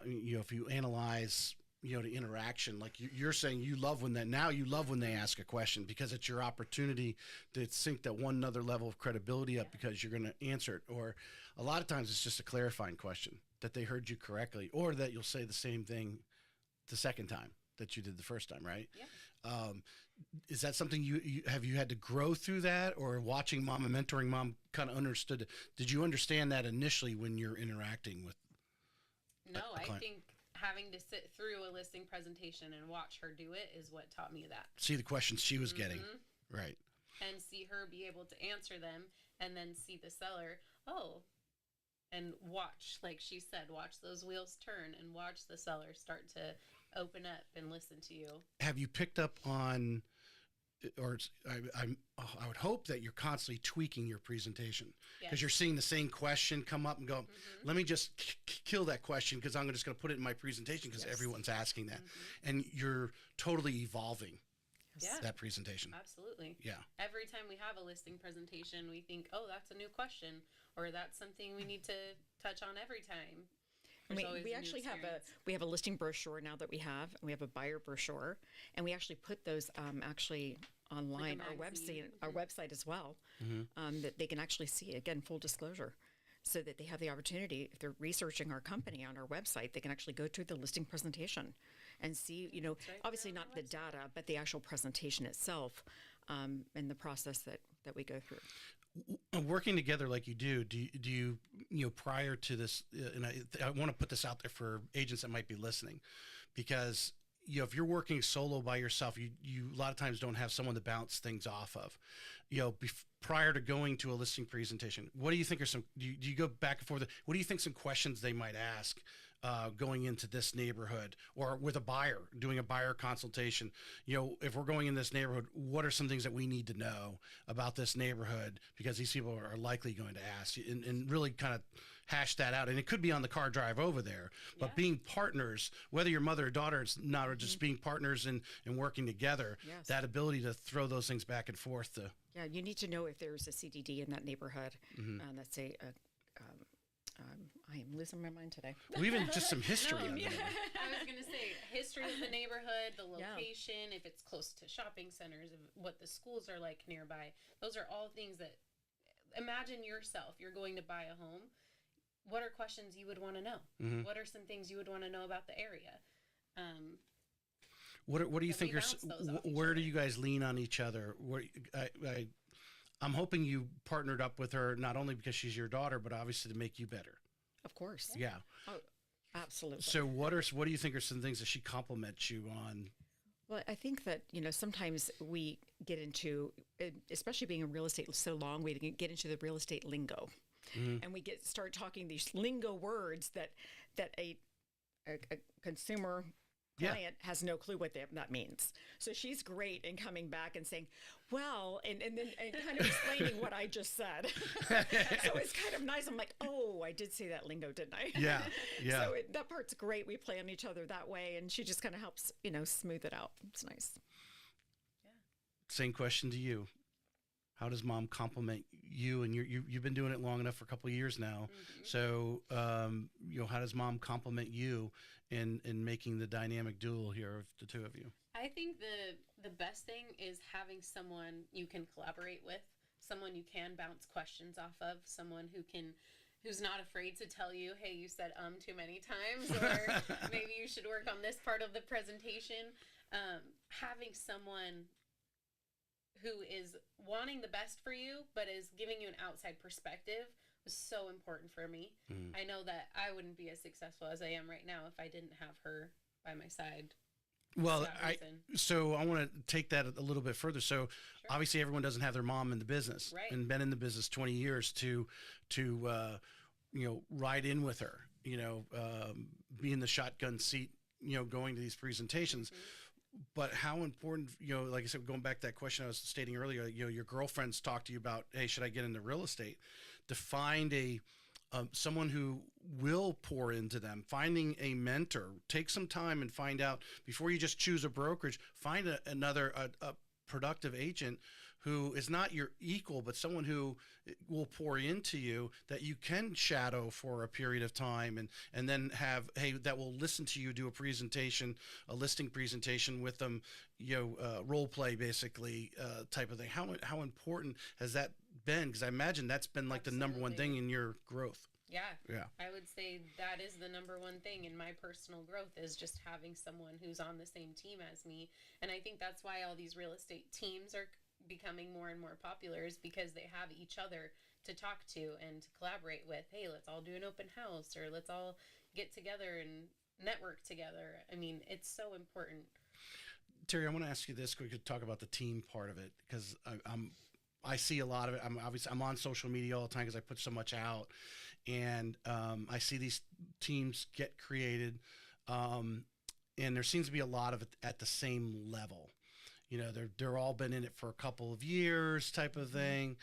If you analyze, the interaction, like you're saying, you love when they ask a question, because it's your opportunity to sink that one other level of credibility up, because you're going to answer it. Or a lot of times it's just a clarifying question that they heard you correctly, or that you'll say the same thing the second time that you did the first time, right? Yeah. Is that something you had to grow through that, or watching Mom and mentoring Mom kind of understood it? Did you understand that initially when you're interacting with No, I think having to sit through a listing presentation and watch her do it is what taught me that. See the questions she was getting. Right. And see her be able to answer them, and then see the seller, and watch, like she said, watch those wheels turn and watch the seller start to open up and listen to you. Have you picked up on, or I would hope that you're constantly tweaking your presentation, because you're seeing the same question come up and go, let me just kill that question, because I'm just going to put it in my presentation, because everyone's asking that. And you're totally evolving that presentation. Absolutely. Yeah. Every time we have a listing presentation, we think, that's a new question, or that's something we need to touch on every time. We actually have a listing brochure now that we have a buyer brochure, and we actually put those online, like our website as well, that they can actually see, again, full disclosure, so that they have the opportunity, if they're researching our company on our website, they can actually go through the listing presentation and see, obviously not the data, but the actual presentation itself, and the process that we go through. Working together like you do you prior to this, and I want to put this out there for agents that might be listening, because if you're working solo by yourself, you a lot of times don't have someone to bounce things off of. Prior to going to a listing presentation, what do you think are some? Do you go back and forth? What do you think some questions they might ask going into this neighborhood, or with a buyer, doing a buyer consultation? If we're going in this neighborhood, what are some things that we need to know about this neighborhood, because these people are likely going to ask, and really kind of hash that out. And it could be on the car drive over there, but being partners, whether your mother or daughter, it's not, or just being partners and working together, that ability to throw those things back and forth. You need to know if there's a CDD in that neighborhood. That's I am losing my mind today. Well, even just some history. I was going to say history of the neighborhood, the location, if it's close to shopping centers, what the schools are like nearby. Those are all things that, imagine yourself, you're going to buy a home. What are questions you would want to know? What are some things you would want to know about the area? What do you think? Where do you guys lean on each other? I'm hoping you partnered up with her, not only because she's your daughter, but obviously to make you better. Of course. Yeah. Oh, absolutely. So what do you think are some things that she compliments you on? Well, I think that, sometimes we get into, especially being in real estate so long, we get into the real estate lingo. And we start talking these lingo words that a consumer client has no clue what that means. So she's great in coming back and saying, well, and then kind of explaining what I just said. So it's kind of nice. I'm like, oh, I did say that lingo, didn't I? Yeah. So that part's great. We play on each other that way, and she just kind of helps, smooth it out. It's nice. same question to you. How does mom compliment you? And you've been doing it long enough for a couple of years now. Mm-hmm. So, how does mom compliment you in making the dynamic duo here of the two of you? I think the best thing is having someone you can collaborate with, someone you can bounce questions off of, someone who's not afraid to tell you, hey, you said too many times, or maybe you should work on this part of the presentation. Having someone who is wanting the best for you, but is giving you an outside perspective was so important for me. I know that I wouldn't be as successful as I am right now if I didn't have her by my side. Well, so I want to take that a little bit further. So obviously everyone doesn't have their mom in the business, right, and been in the business 20 years to ride in with her, be in the shotgun seat, going to these presentations. But how important, like I said, going back to that question I was stating earlier, your girlfriends talk to you about, hey, should I get into real estate? To find someone who will pour into them, finding a mentor, take some time and find out before you just choose a brokerage, find another productive agent who is not your equal, but someone who will pour into you that you can shadow for a period of time, and then have, hey, that will listen to you do a listing presentation with them, role play basically, type of thing. How important has that been? Because I imagine that's been like the number one thing in your growth. Yeah. I would say that is the number one thing in my personal growth, is just having someone who's on the same team as me. And I think that's why all these real estate teams are becoming more and more popular, is because they have each other to talk to and to collaborate with. Hey, let's all do an open house, or let's all get together and network together. I mean, it's so important. Tari, I want to ask you this. We could talk about the team part of it, because I see a lot of it. I'm on social media all the time because I put so much out, and I see these teams get created, and there seems to be a lot of it at the same level. They're all been in it for a couple of years, type of thing.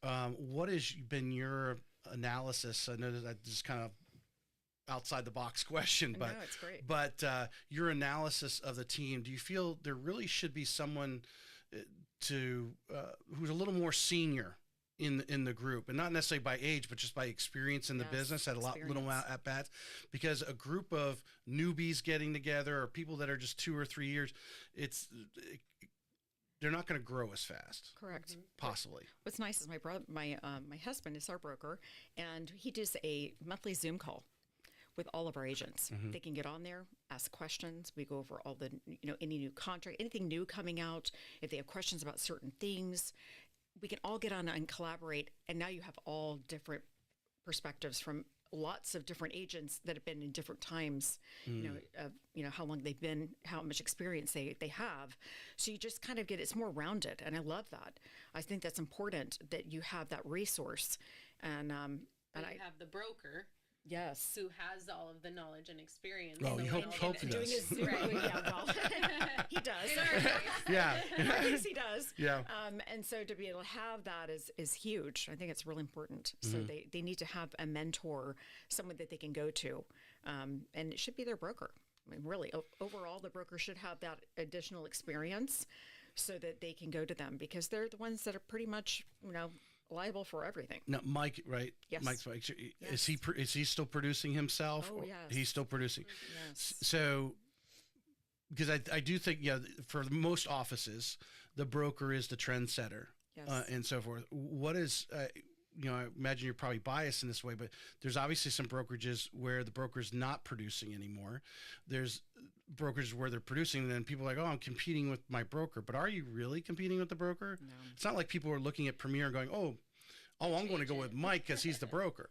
What has been your analysis? I know that just kind of outside the box question, but no, it's great. But your analysis of the team. Do you feel there really should be someone who's a little more senior in the group, and not necessarily by age, but just by experience in the business, at little at bats? Because a group of newbies getting together, or people that are just 2 or 3 years, they're not going to grow as fast. Correct. Possibly. What's nice is my husband is our broker, and he does a monthly Zoom call with all of our agents. They can get on there, ask questions. We go over all the, any new contract, anything new coming out. If they have questions about certain things, we can all get on and collaborate. And now you have all different perspectives from lots of different agents that have been in different times, how long they've been, how much experience they have. So you just kind of it's more rounded. And I love that. I think that's important that you have that resource. And I have the broker. Yes. Who has all of the knowledge and experience. Oh, you hope he does. Right. Yeah, well, he does. Yeah. In our case, he does. Yeah. And so to be able to have that is huge. I think it's really important. So they need to have a mentor, someone that they can go to. And it should be their broker. I mean, really, overall, the broker should have that additional experience so that they can go to them, because they're the ones that are pretty much, liable for everything. Now, Mike, right? Yes. Mike's Mike. Yes. Is he still producing himself? Oh, yes. He's still producing. Yes. So, because I do think, for most offices, the broker is the trendsetter, Yes. And so forth. What is, I imagine you're probably biased in this way, but there's obviously some brokerages where the broker's not producing anymore. There's brokerages where they're producing, and then people are like, oh, I'm competing with my broker. But are you really competing with the broker? No. It's not like people are looking at Premier and going, oh, I'm going to go with Mike because he's the broker.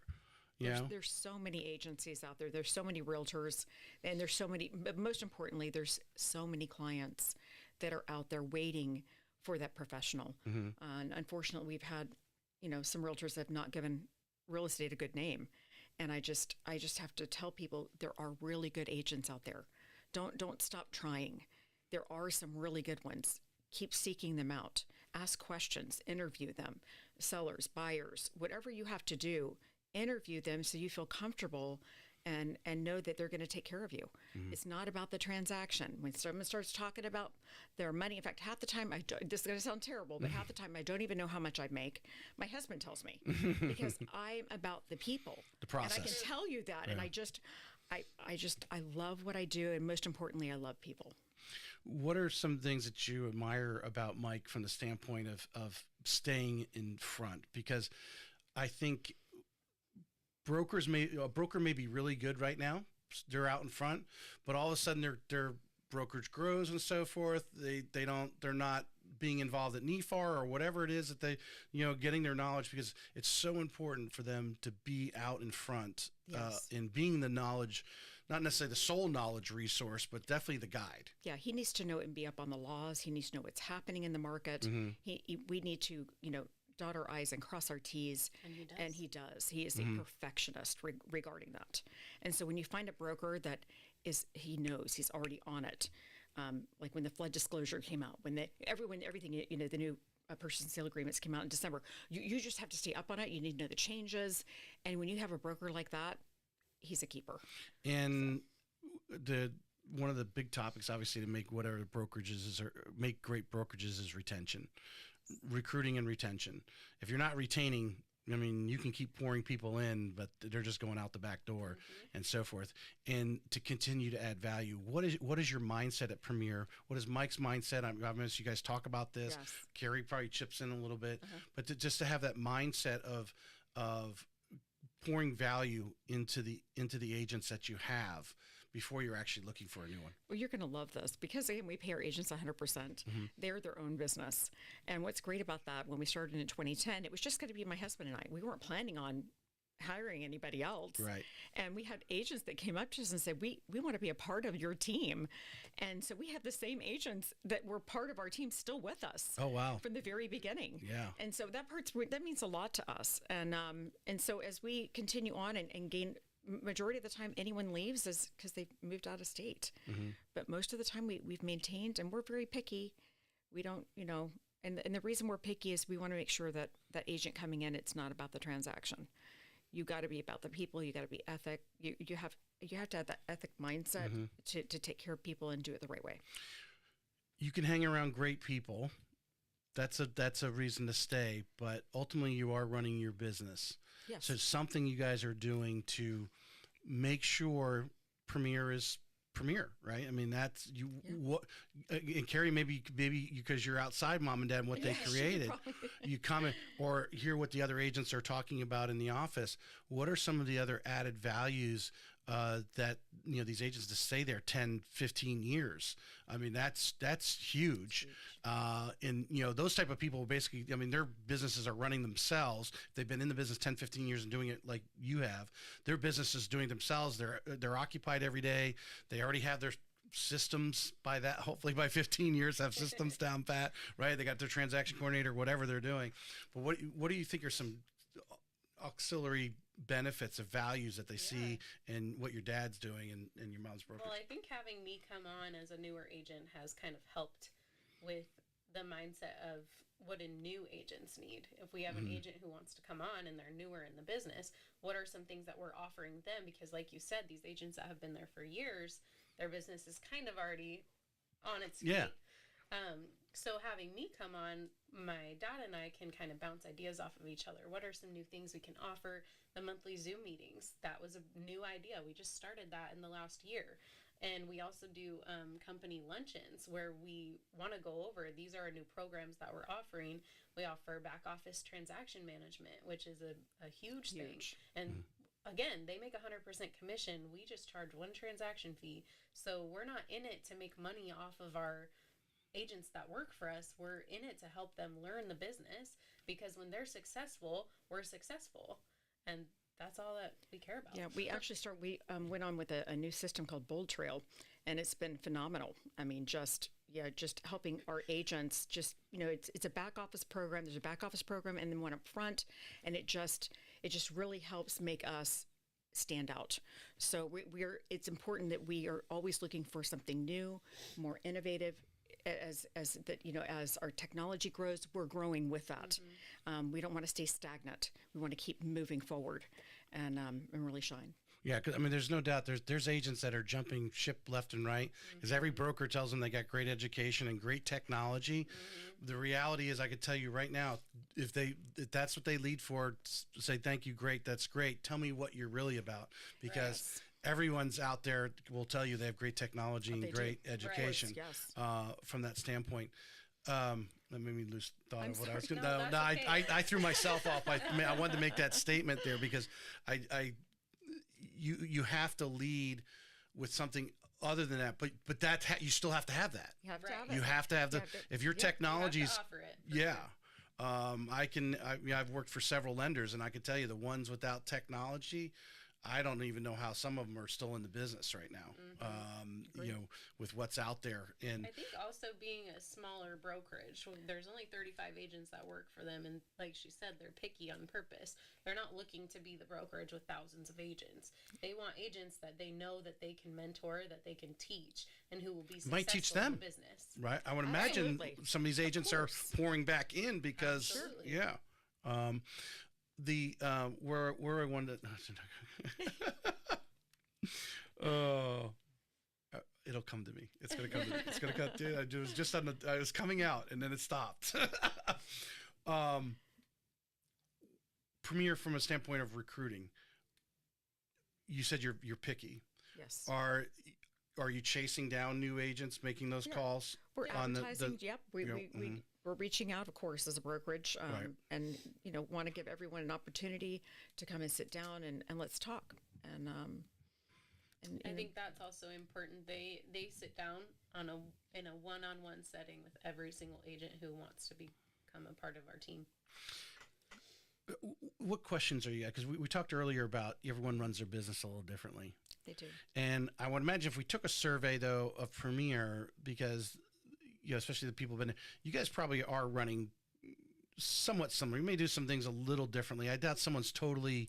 There's so many agencies out there. There's so many realtors, and there's so many, but most importantly, there's so many clients that are out there waiting for that professional. And unfortunately, we've had, some realtors that have not given real estate a good name. And I just have to tell people there are really good agents out there. Don't stop trying. There are some really good ones. Keep seeking them out. Ask questions, interview them, sellers, buyers, whatever you have to do, interview them so you feel comfortable and know that they're going to take care of you. It's not about the transaction. When someone starts talking about their money, in fact, half the time, this is going to sound terrible, but half the time I don't even know how much I make. My husband tells me because I'm about the people. The process. And I can tell you that. And I love what I do. And most importantly, I love people. What are some things that you admire about Mike from the standpoint of staying in front? Because I think a broker may be really good right now. They're out in front, but all of a sudden their brokerage grows and so forth. They're not being involved at NEFAR or whatever it is that they, getting their knowledge, because it's so important for them to be out in front, and being the knowledge, not necessarily the sole knowledge resource, but definitely the guide. Yeah, he needs to know and be up on the laws. He needs to know what's happening in the market. We need to, dot our I's and cross our T's. And he does. He is a perfectionist regarding that. And so when you find a broker that he knows, he's already on it. Like when the flood disclosure came out, when everything, the new purchase and sale agreements came out in December, you just have to stay up on it. You need to know the changes. And when you have a broker like that, he's a keeper. And one of the big topics, obviously, to make whatever brokerages is, or make great brokerages, is retention, recruiting and retention. If you're not retaining, I mean, you can keep pouring people in, but they're just going out the back door and so forth. And to continue to add value, what is your mindset at Premier? What is Mike's mindset? I'm obviously you guys talk about this. Yes. Kari probably chips in a little bit, but just to have that mindset of pouring value into the agents that you have before you're actually looking for a new one. Well, you're going to love this because, again, we pay our agents 100%. They're their own business. And what's great about that, when we started in 2010, it was just going to be my husband and I. We weren't planning on hiring anybody else. Right. And we had agents that came up to us and said, we want to be a part of your team. And so we have the same agents that were part of our team still with us. Oh, wow. From the very beginning. Yeah. And so that means a lot to us. And so as we continue on and gain, majority of the time anyone leaves is because they've moved out of state. But most of the time we've maintained, and we're very picky. We don't, and the reason we're picky is we want to make sure that that agent coming in, it's not about the transaction. You got to be about the people. You got to be ethic. You have to have that ethic mindset to take care of people and do it the right way. You can hang around great people. That's a reason to stay, but ultimately you are running your business. Yes. So it's something you guys are doing to make sure Premier is Premier, right? I mean, that's you. Yeah. What and Kari, maybe because you're outside mom and dad and what they created, you come in or hear what the other agents are talking about in the office. What are some of the other added values that these agents to stay there 10, 15 years? I mean, that's huge. And those type of people basically, I mean, their businesses are running themselves. They've been in the business 10, 15 years and doing it like you have. Their business is doing themselves. They're occupied every day. They already have their systems hopefully by 15 years have systems down pat, right? They got their transaction coordinator, whatever they're doing. But what do you think are some auxiliary benefits of values that they see in what your dad's doing and your mom's brokerage? Well, I think having me come on as a newer agent has kind of helped with the mindset of what a new agents need. If we have an agent who wants to come on and they're newer in the business, what are some things that we're offering them? Because like you said, these agents that have been there for years, their business is kind of already on its feet. So having me come on, my dad and I can kind of bounce ideas off of each other. What are some new things we can offer? The monthly Zoom meetings, that was a new idea. We just started that in the last year. And we also do company luncheons where we want to go over, these are our new programs that we're offering. We offer back office transaction management, which is a huge thing. And again, they make 100% commission. We just charge one transaction fee. So we're not in it to make money off of our agents that work for us. We're in it to help them learn the business, because when they're successful, we're successful. And that's all that we care about. Yeah, we actually went on with a new system called Bold Trail, and it's been phenomenal. I mean, just helping our agents, it's a back office program. There's a back office program and then one up front, and it just really helps make us stand out. So it's important that we are always looking for something new, more innovative. As our technology grows, we're growing with that. We don't want to stay stagnant. We want to keep moving forward and really shine. Yeah, 'cause, I mean, there's no doubt there's agents that are jumping ship left and right because every broker tells them they got great education and great technology. The reality is, I could tell you right now, if that's what they lead for, say thank you, great, that's great. Tell me what you're really about, because everyone's out there will tell you they have great technology and great education. From that standpoint. That made me lose thought of what I was going to. No, I threw myself off. I wanted to make that statement there because you have to lead with something other than that, but that you still have to have that. You have to have if your technology's I've worked for several lenders, and I can tell you the ones without technology, I don't even know how some of them are still in the business right now. With what's out there. And I think also being a smaller brokerage, there's only 35 agents that work for them, and like she said, they're picky on purpose. They're not looking to be the brokerage with thousands of agents. They want agents that they know that they can mentor, that they can teach, and who will be successful might teach them in the business. Right? I would imagine some of these agents are pouring back in because where I wanted to it'll come to me. It's gonna come to me. It's gonna come. Dude, it was just I was coming out and then it stopped. Premier, from a standpoint of recruiting, you said you're picky. Yes. Are you chasing down new agents, making those calls? We're advertising. We're reaching out, of course, as a brokerage, and want to give everyone an opportunity to come and sit down and let's talk. And I think that's also important. They sit down in a one-on-one setting with every single agent who wants to become a part of our team. What questions are you at? Because we talked earlier about everyone runs their business a little differently. They do. And I would imagine if we took a survey, though, of Premier, because, especially the people you guys probably are running somewhat similar. You may do some things a little differently. I doubt someone's totally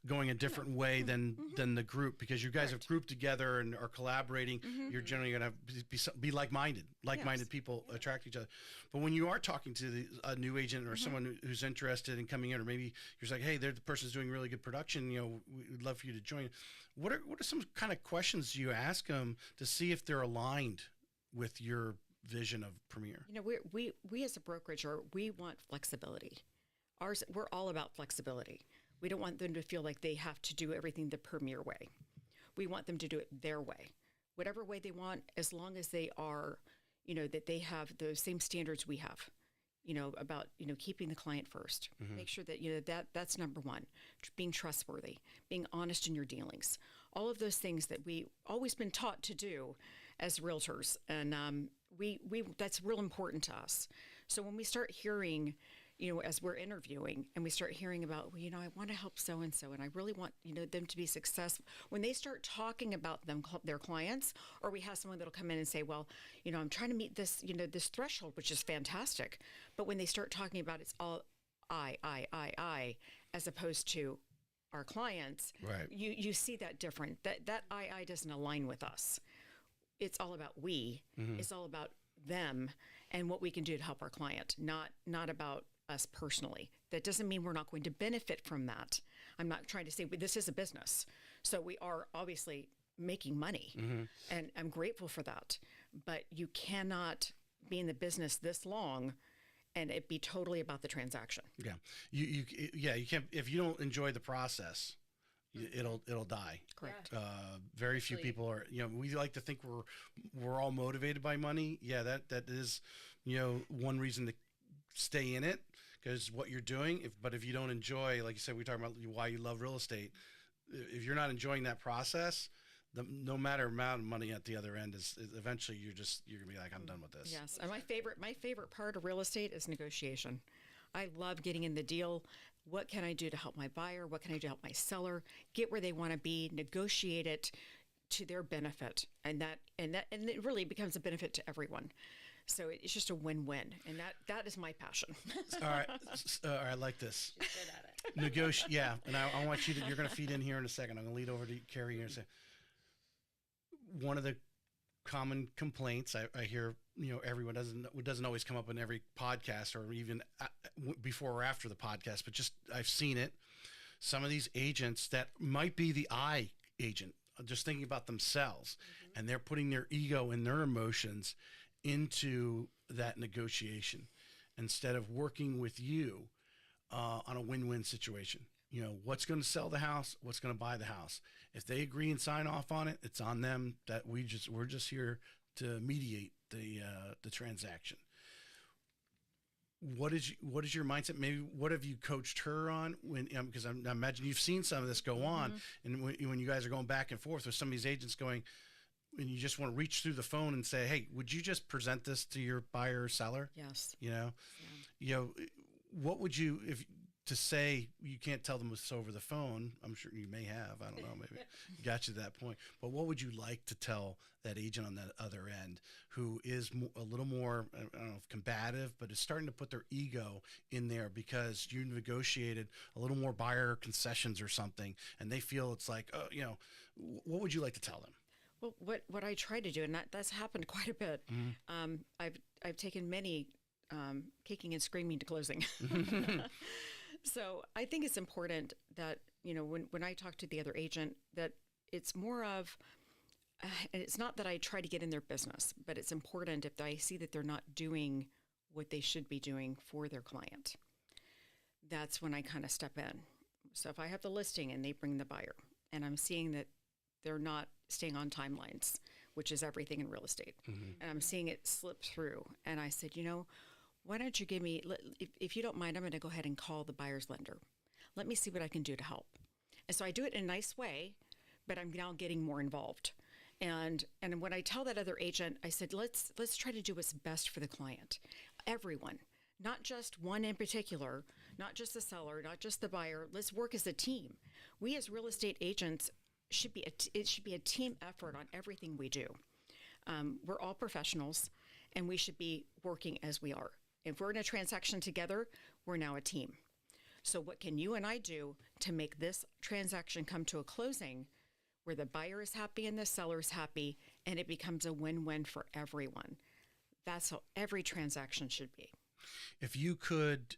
going a different way than the group, because you guys have grouped together and are collaborating. You're generally going to be like-minded. Like-minded people attract each other. But when you are talking to a new agent or someone who's interested in coming in, or maybe you're just like, hey, the person's doing really good production, we'd love for you to join. What are some kind of questions you ask them to see if they're aligned with your vision of Premier? We as a brokerage, we want flexibility. We're all about flexibility. We don't want them to feel like they have to do everything the Premier way. We want them to do it their way, whatever way they want, as long as they are, that they have those same standards we have, about, keeping the client first. Make sure that, that's number one, being trustworthy, being honest in your dealings, all of those things that we always been taught to do as realtors. And, we that's real important to us. So when we start hearing, as we're interviewing, and we start hearing about, I want to help so-and-so, and I really want, them to be successful. When they start talking about their clients, or we have someone that'll come in and say, well, I'm trying to meet this, this threshold, which is fantastic. But when they start talking about it's all I, as opposed to our clients, you see that different. That I doesn't align with us. It's all about we. It's all about them and what we can do to help our client, not about us personally. That doesn't mean we're not going to benefit from that. I'm not trying to say this is a business. So we are obviously making money, and I'm grateful for that. But you cannot be in the business this long and it be totally about the transaction. Yeah. You can't, if you don't enjoy the process, it'll die. Correct. Very few people are, we like to think we're all motivated by money. Yeah, that is, one reason to stay in it, because what you're doing. But if you don't enjoy, like you said, we talking about why you love real estate. If you're not enjoying that process, no matter amount of money at the other end is eventually you're gonna be like, I'm done with this. Yes, and my favorite part of real estate is negotiation. I love getting in the deal. What can I do to help my buyer? What can I do to help my seller get where they want to be? Negotiate it to their benefit, and it really becomes a benefit to everyone. So it's just a win-win, and that is my passion. All right, I like this. She's good at it. Yeah, and I want you to. You're going to feed in here in a second. I'm going to lead over to Kari here and say, one of the common complaints I hear, everyone doesn't always come up in every podcast or even before or after the podcast, but just I've seen it. Some of these agents that might be the eye agent just thinking about themselves, and they're putting their ego and their emotions into that negotiation instead of working with you on a win-win situation. You know, what's going to sell the house, what's going to buy the house. If they agree and sign off on it, it's on them. That we're just here to mediate the transaction. What is your mindset? Maybe what have you coached her on when, because I imagine you've seen some of this go on, and when you guys are going back and forth with some of these agents going, and you just want to reach through the phone and say, hey, would you just present this to your buyer or seller? Yes. What would you, if to say, you can't tell them this over the phone, I'm sure you may have, I don't know, maybe got you to that point, but what would you like to tell that agent on that other end who is a little more, I don't know if combative, but is starting to put their ego in there because you negotiated a little more buyer concessions or something, and they feel it's like, what would you like to tell them? Well, what I try to do, and that's happened quite a bit. I've taken many kicking and screaming to closing. So I think it's important that, when I talk to the other agent, that it's more of, and it's not that I try to get in their business, but it's important if I see that they're not doing what they should be doing for their client. That's when I kind of step in. So if I have the listing and they bring the buyer, and I'm seeing that they're not staying on timelines, which is everything in real estate, and I'm seeing it slip through, and I said, why don't you give me, if you don't mind, I'm going to go ahead and call the buyer's lender. Let me see what I can do to help. And so I do it in a nice way, but I'm now getting more involved. And when I tell that other agent, I said, let's try to do what's best for the client. Everyone, not just one in particular, not just the seller, not just the buyer. Let's work as a team. We as real estate agents it should be a team effort on everything we do. We're all professionals, and we should be working as we are. If we're in a transaction together, we're now a team. So what can you and I do to make this transaction come to a closing where the buyer is happy and the seller is happy, and it becomes a win-win for everyone? That's how every transaction should be. If you could,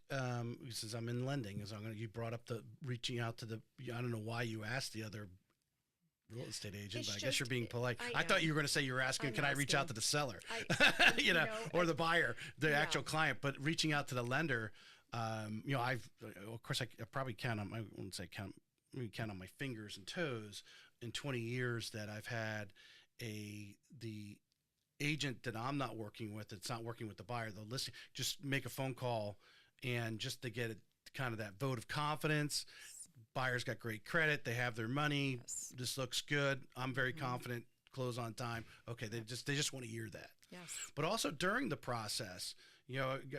since I'm in lending, you brought up the reaching out to I don't know why you asked the other real estate agent, but I guess you're being polite. I thought you were going to say you were asking, can I reach out to the seller, or the buyer, the actual client, but reaching out to the lender, of course, I probably count on on my fingers and toes in 20 years that I've had the agent that I'm not working with, that's not working with the buyer, the listing, just make a phone call and just to get kind of that vote of confidence. Buyer's got great credit. They have their money. Yes. This looks good. I'm very confident. Close on time. Okay. They just want to hear that. Yes. But also during the process,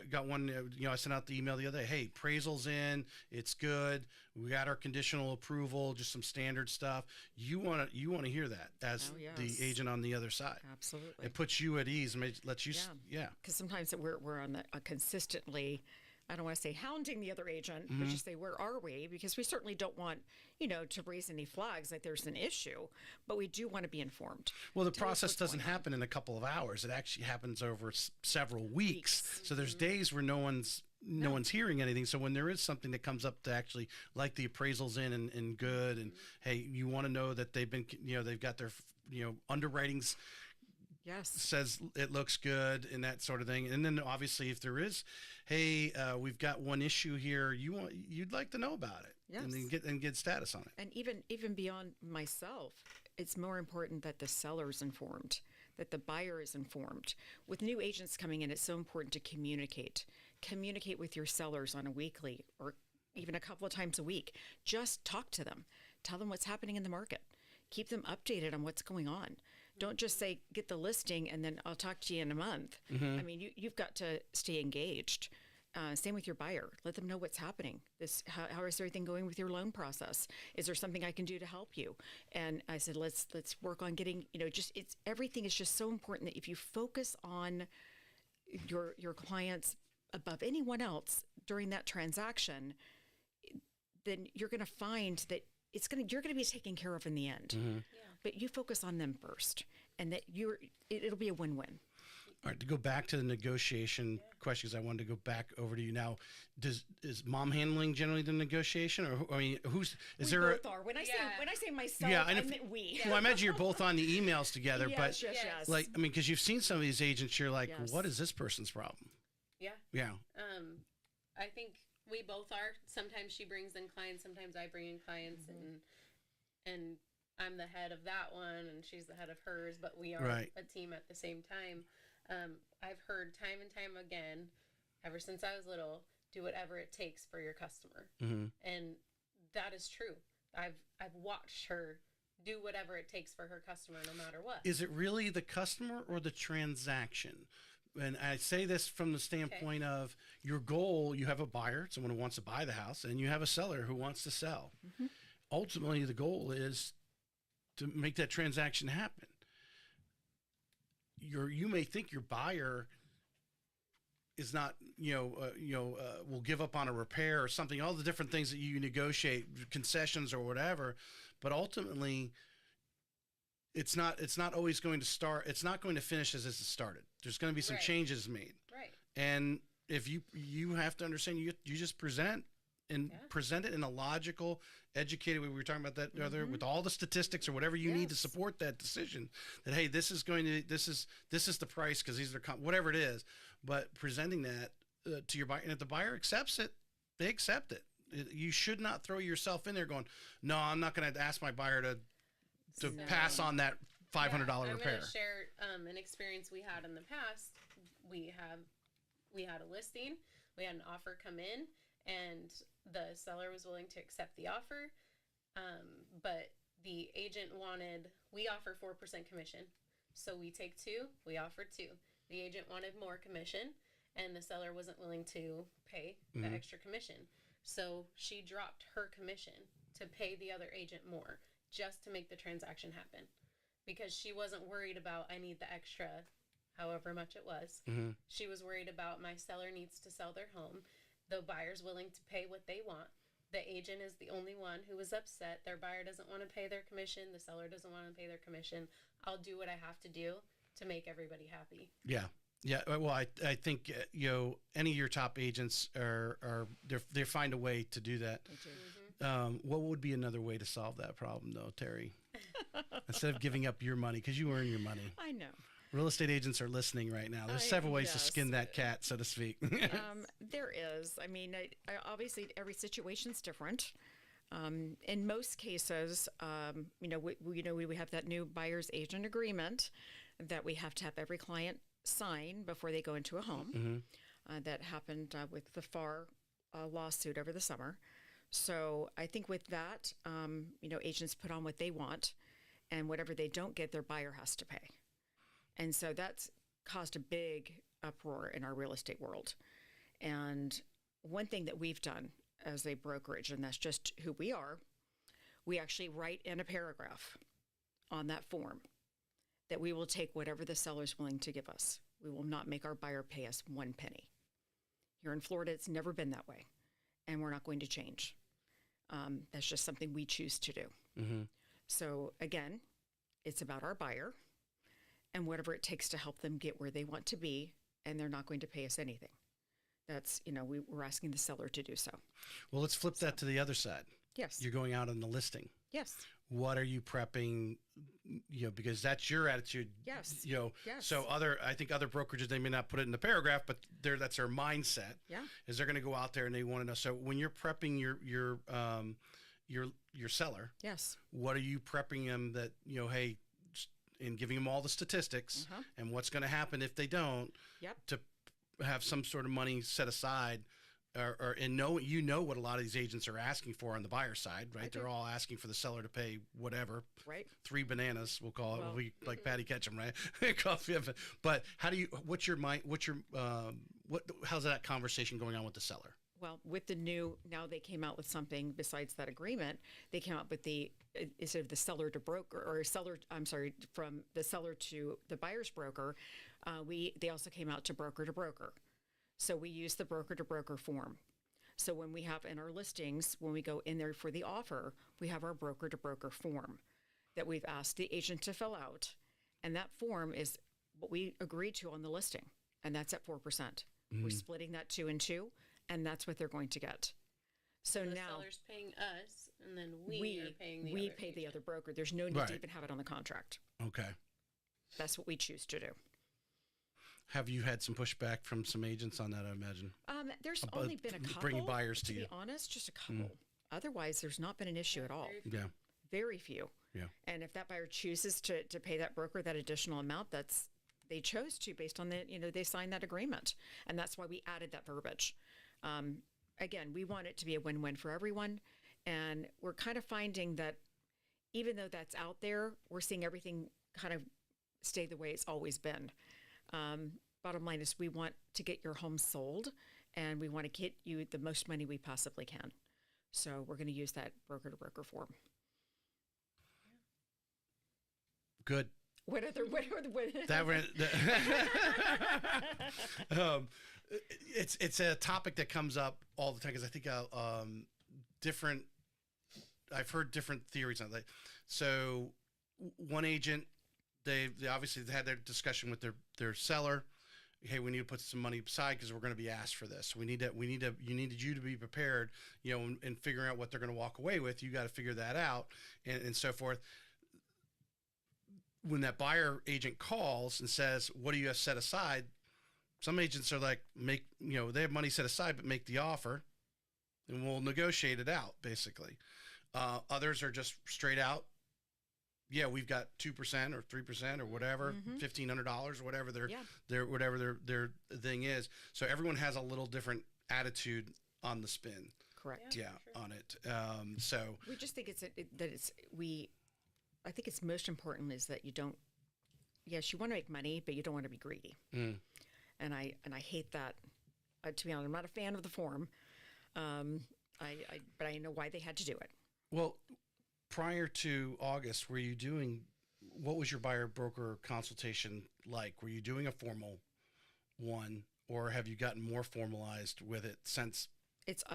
got one, I sent out the email the other day. Hey, appraisal's in. It's good. We got our conditional approval, just some standard stuff. You want to hear that as the agent on the other side. Absolutely. It puts you at ease and lets you, Because sometimes we're on a consistently, I don't want to say hounding the other agent, but just say, where are we? Because we certainly don't want, to raise any flags that there's an issue, but we do want to be informed. Well, the process doesn't happen in a couple of hours. It actually happens over several weeks. So there's days where no one's hearing anything. So when there is something that comes up to actually, like the appraisal's in and good, and hey, you want to know that they've been, they've got their, underwritings. Yes. Says it looks good and that sort of thing. And then obviously if there is, hey, we've got one issue here, you'd like to know about it. Yes. And then get status on it. And even beyond myself, it's more important that the seller's informed, that the buyer is informed. With new agents coming in, it's so important to communicate. Communicate with your sellers on a weekly or even a couple of times a week. Just talk to them. Tell them what's happening in the market. Keep them updated on what's going on. Don't just say, get the listing and then I'll talk to you in a month. I mean, you've got to stay engaged. Same with your buyer. Let them know what's happening. How is everything going with your loan process? Is there something I can do to help you? And I said, let's work on getting, everything is just so important that if you focus on your clients above anyone else during that transaction, then you're going to find that you're going to be taken care of in the end. But you focus on them first, and that it'll be a win-win. All right, to go back to the negotiation questions, I wanted to go back over to you now. Is mom handling generally the negotiation, or I mean, We both are. When I say myself, I meant we. Well, I imagine you're both on the emails together, but yes. like, I mean, because you've seen some of these agents, you're like, what is this person's problem? Yeah. Yeah. I think we both are. Sometimes she brings in clients, sometimes I bring in clients, and I'm the head of that one, and she's the head of hers, but we are a team at the same time. I've heard time and time again, ever since I was little, do whatever it takes for your customer. And that is true. I've watched her do whatever it takes for her customer, no matter what. Is it really the customer or the transaction? And I say this from the standpoint of your goal. You have a buyer, someone who wants to buy the house, and you have a seller who wants to sell. Ultimately, the goal is to make that transaction happen. You may think your buyer is not, will give up on a repair or something, all the different things that you negotiate, concessions or whatever, but ultimately it's not always going to start. It's not going to finish as it started. There's going to be some changes made. Right. And if you have to understand, you just present it in a logical, educated way. We were talking about that other with all the statistics or whatever you need to support that decision. That hey, this is the price because these are whatever it is. But presenting that to your buyer, and if the buyer accepts it, they accept it. You should not throw yourself in there going, no, I'm not going to ask my buyer to pass on that $500 repair. I'm going to share an experience we had in the past. We had a listing. We had an offer come in, and the seller was willing to accept the offer, but the agent we offer 4% commission. So we take 2, we offer 2. The agent wanted more commission, and the seller wasn't willing to pay the extra commission. So she dropped her commission to pay the other agent more just to make the transaction happen, because she wasn't worried about, I need the extra, however much it was. She was worried about, my seller needs to sell their home. The buyer's willing to pay what they want. The agent is the only one who was upset. Their buyer doesn't want to pay their commission. The seller doesn't want to pay their commission. I'll do what I have to do to make everybody happy. Yeah. Yeah. Well, I think, any of your top agents they find a way to do that. What would be another way to solve that problem though, Tari? Instead of giving up your money, because you earn your money. I know. Real estate agents are listening right now. There's several ways to skin that cat, so to speak. There is. I mean, obviously every situation's different. In most cases, we have that new buyer's agent agreement that we have to have every client sign before they go into a home. That happened with the FAR lawsuit over the summer. So I think with that, agents put on what they want, and whatever they don't get, their buyer has to pay. And so that's caused a big uproar in our real estate world. And one thing that we've done as a brokerage, and that's just who we are, we actually write in a paragraph on that form that we will take whatever the seller's willing to give us. We will not make our buyer pay us 1 penny. Here in Florida, it's never been that way, and we're not going to change. That's just something we choose to do. So again, it's about our buyer and whatever it takes to help them get where they want to be, and they're not going to pay us anything. That's, we're asking the seller to do so. Well, let's flip that to the other side. Yes. You're going out on the listing. Yes. What are you prepping, because that's your attitude. Yes. Yes. So I think other brokerages, they may not put it in the paragraph, but that's their mindset. Yeah. Is they're going to go out there and they want to know. So when you're prepping your seller. Yes. What are you prepping them that, hey, and giving them all the statistics and what's going to happen if they don't, to have some sort of money set aside, and know what a lot of these agents are asking for on the buyer side, right? They're all asking for the seller to pay whatever, right? 3 bananas, we'll call it. Well, we like Patty Ketchum, right? Coffee. But how's that conversation going on with the seller? Well, with the now they came out with something besides that agreement. They came out with instead of the seller to broker, or from the seller to the buyer's broker, they also came out to broker. So we use the broker to broker form. So when we have in our listings, when we go in there for the offer, we have our broker to broker form that we've asked the agent to fill out. And that form is what we agreed to on the listing, and that's at 4%. We're splitting that 2 and 2, and that's what they're going to get. So the now seller's paying us, and then we are paying the we other pay the agent. other broker. There's no need Right. to even have it on the contract. Okay. That's what we choose to do. Have you had some pushback from some agents on that, I imagine? There's only been a couple. Bringing buyers to be you. honest, just a couple. Otherwise, there's not been an issue at all. Yeah. Very few. Yeah. And if that buyer chooses to pay that broker that additional amount, they chose to based on they signed that agreement, and that's why we added that verbiage. Again, we want it to be a win-win for everyone, and we're kind of finding that even though that's out there, we're seeing everything kind of stay the way it's always been. Bottom line is we want to get your home sold, and we want to get you the most money we possibly can. So we're going to use that broker-to-broker form. Good. What other? It's a topic that comes up all the time because I think different. I've heard different theories on that. So one agent, they obviously had their discussion with their seller. Hey, we need to put some money aside because we're going to be asked for this. You needed you to be prepared, in figuring out what they're going to walk away with. You got to figure that out and so forth. When that buyer agent calls and says, what do you have set aside? Some agents are like, they have money set aside, but make the offer and we'll negotiate it out basically. Others are just straight out. Yeah, we've got 2% or 3% or whatever, $1,500 or whatever their thing is. So everyone has a little different attitude on the spin. Correct. Yeah, sure. On it. So we just think I think it's most important is that you don't. Yes, you want to make money, but you don't want to be greedy. And I hate that. To be honest, I'm not a fan of the form. But I know why they had to do it. Well, prior to August, what was your buyer broker consultation like? Were you doing a formal one, or have you gotten more formalized with it since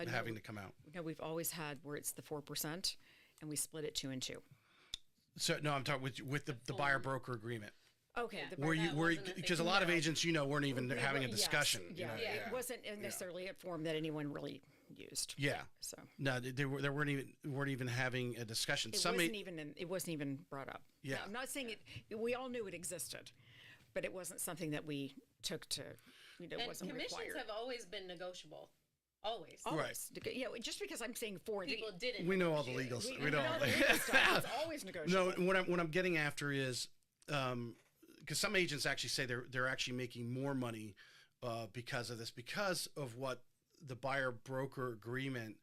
having to come out? No, we've always had where it's the 4%, and we split it 2 and 2. So no, I'm talking with the buyer broker agreement. Okay. Yeah. Were you because a lot of agents weren't even having a discussion. Yes, it wasn't necessarily a form that anyone really used. Yeah. So no, they weren't even having a discussion. It wasn't even brought up. Yeah. Now, I'm not saying it. We all knew it existed, but it wasn't something that we took to. It wasn't commissions required. have always been negotiable. Always. Right. Just because I'm saying people didn't. We know all the legal stuff. We know all the legal stuff. It's always negotiable. No, what I'm getting after is because some agents actually say they're actually making more money because of this, because of what the buyer broker agreement.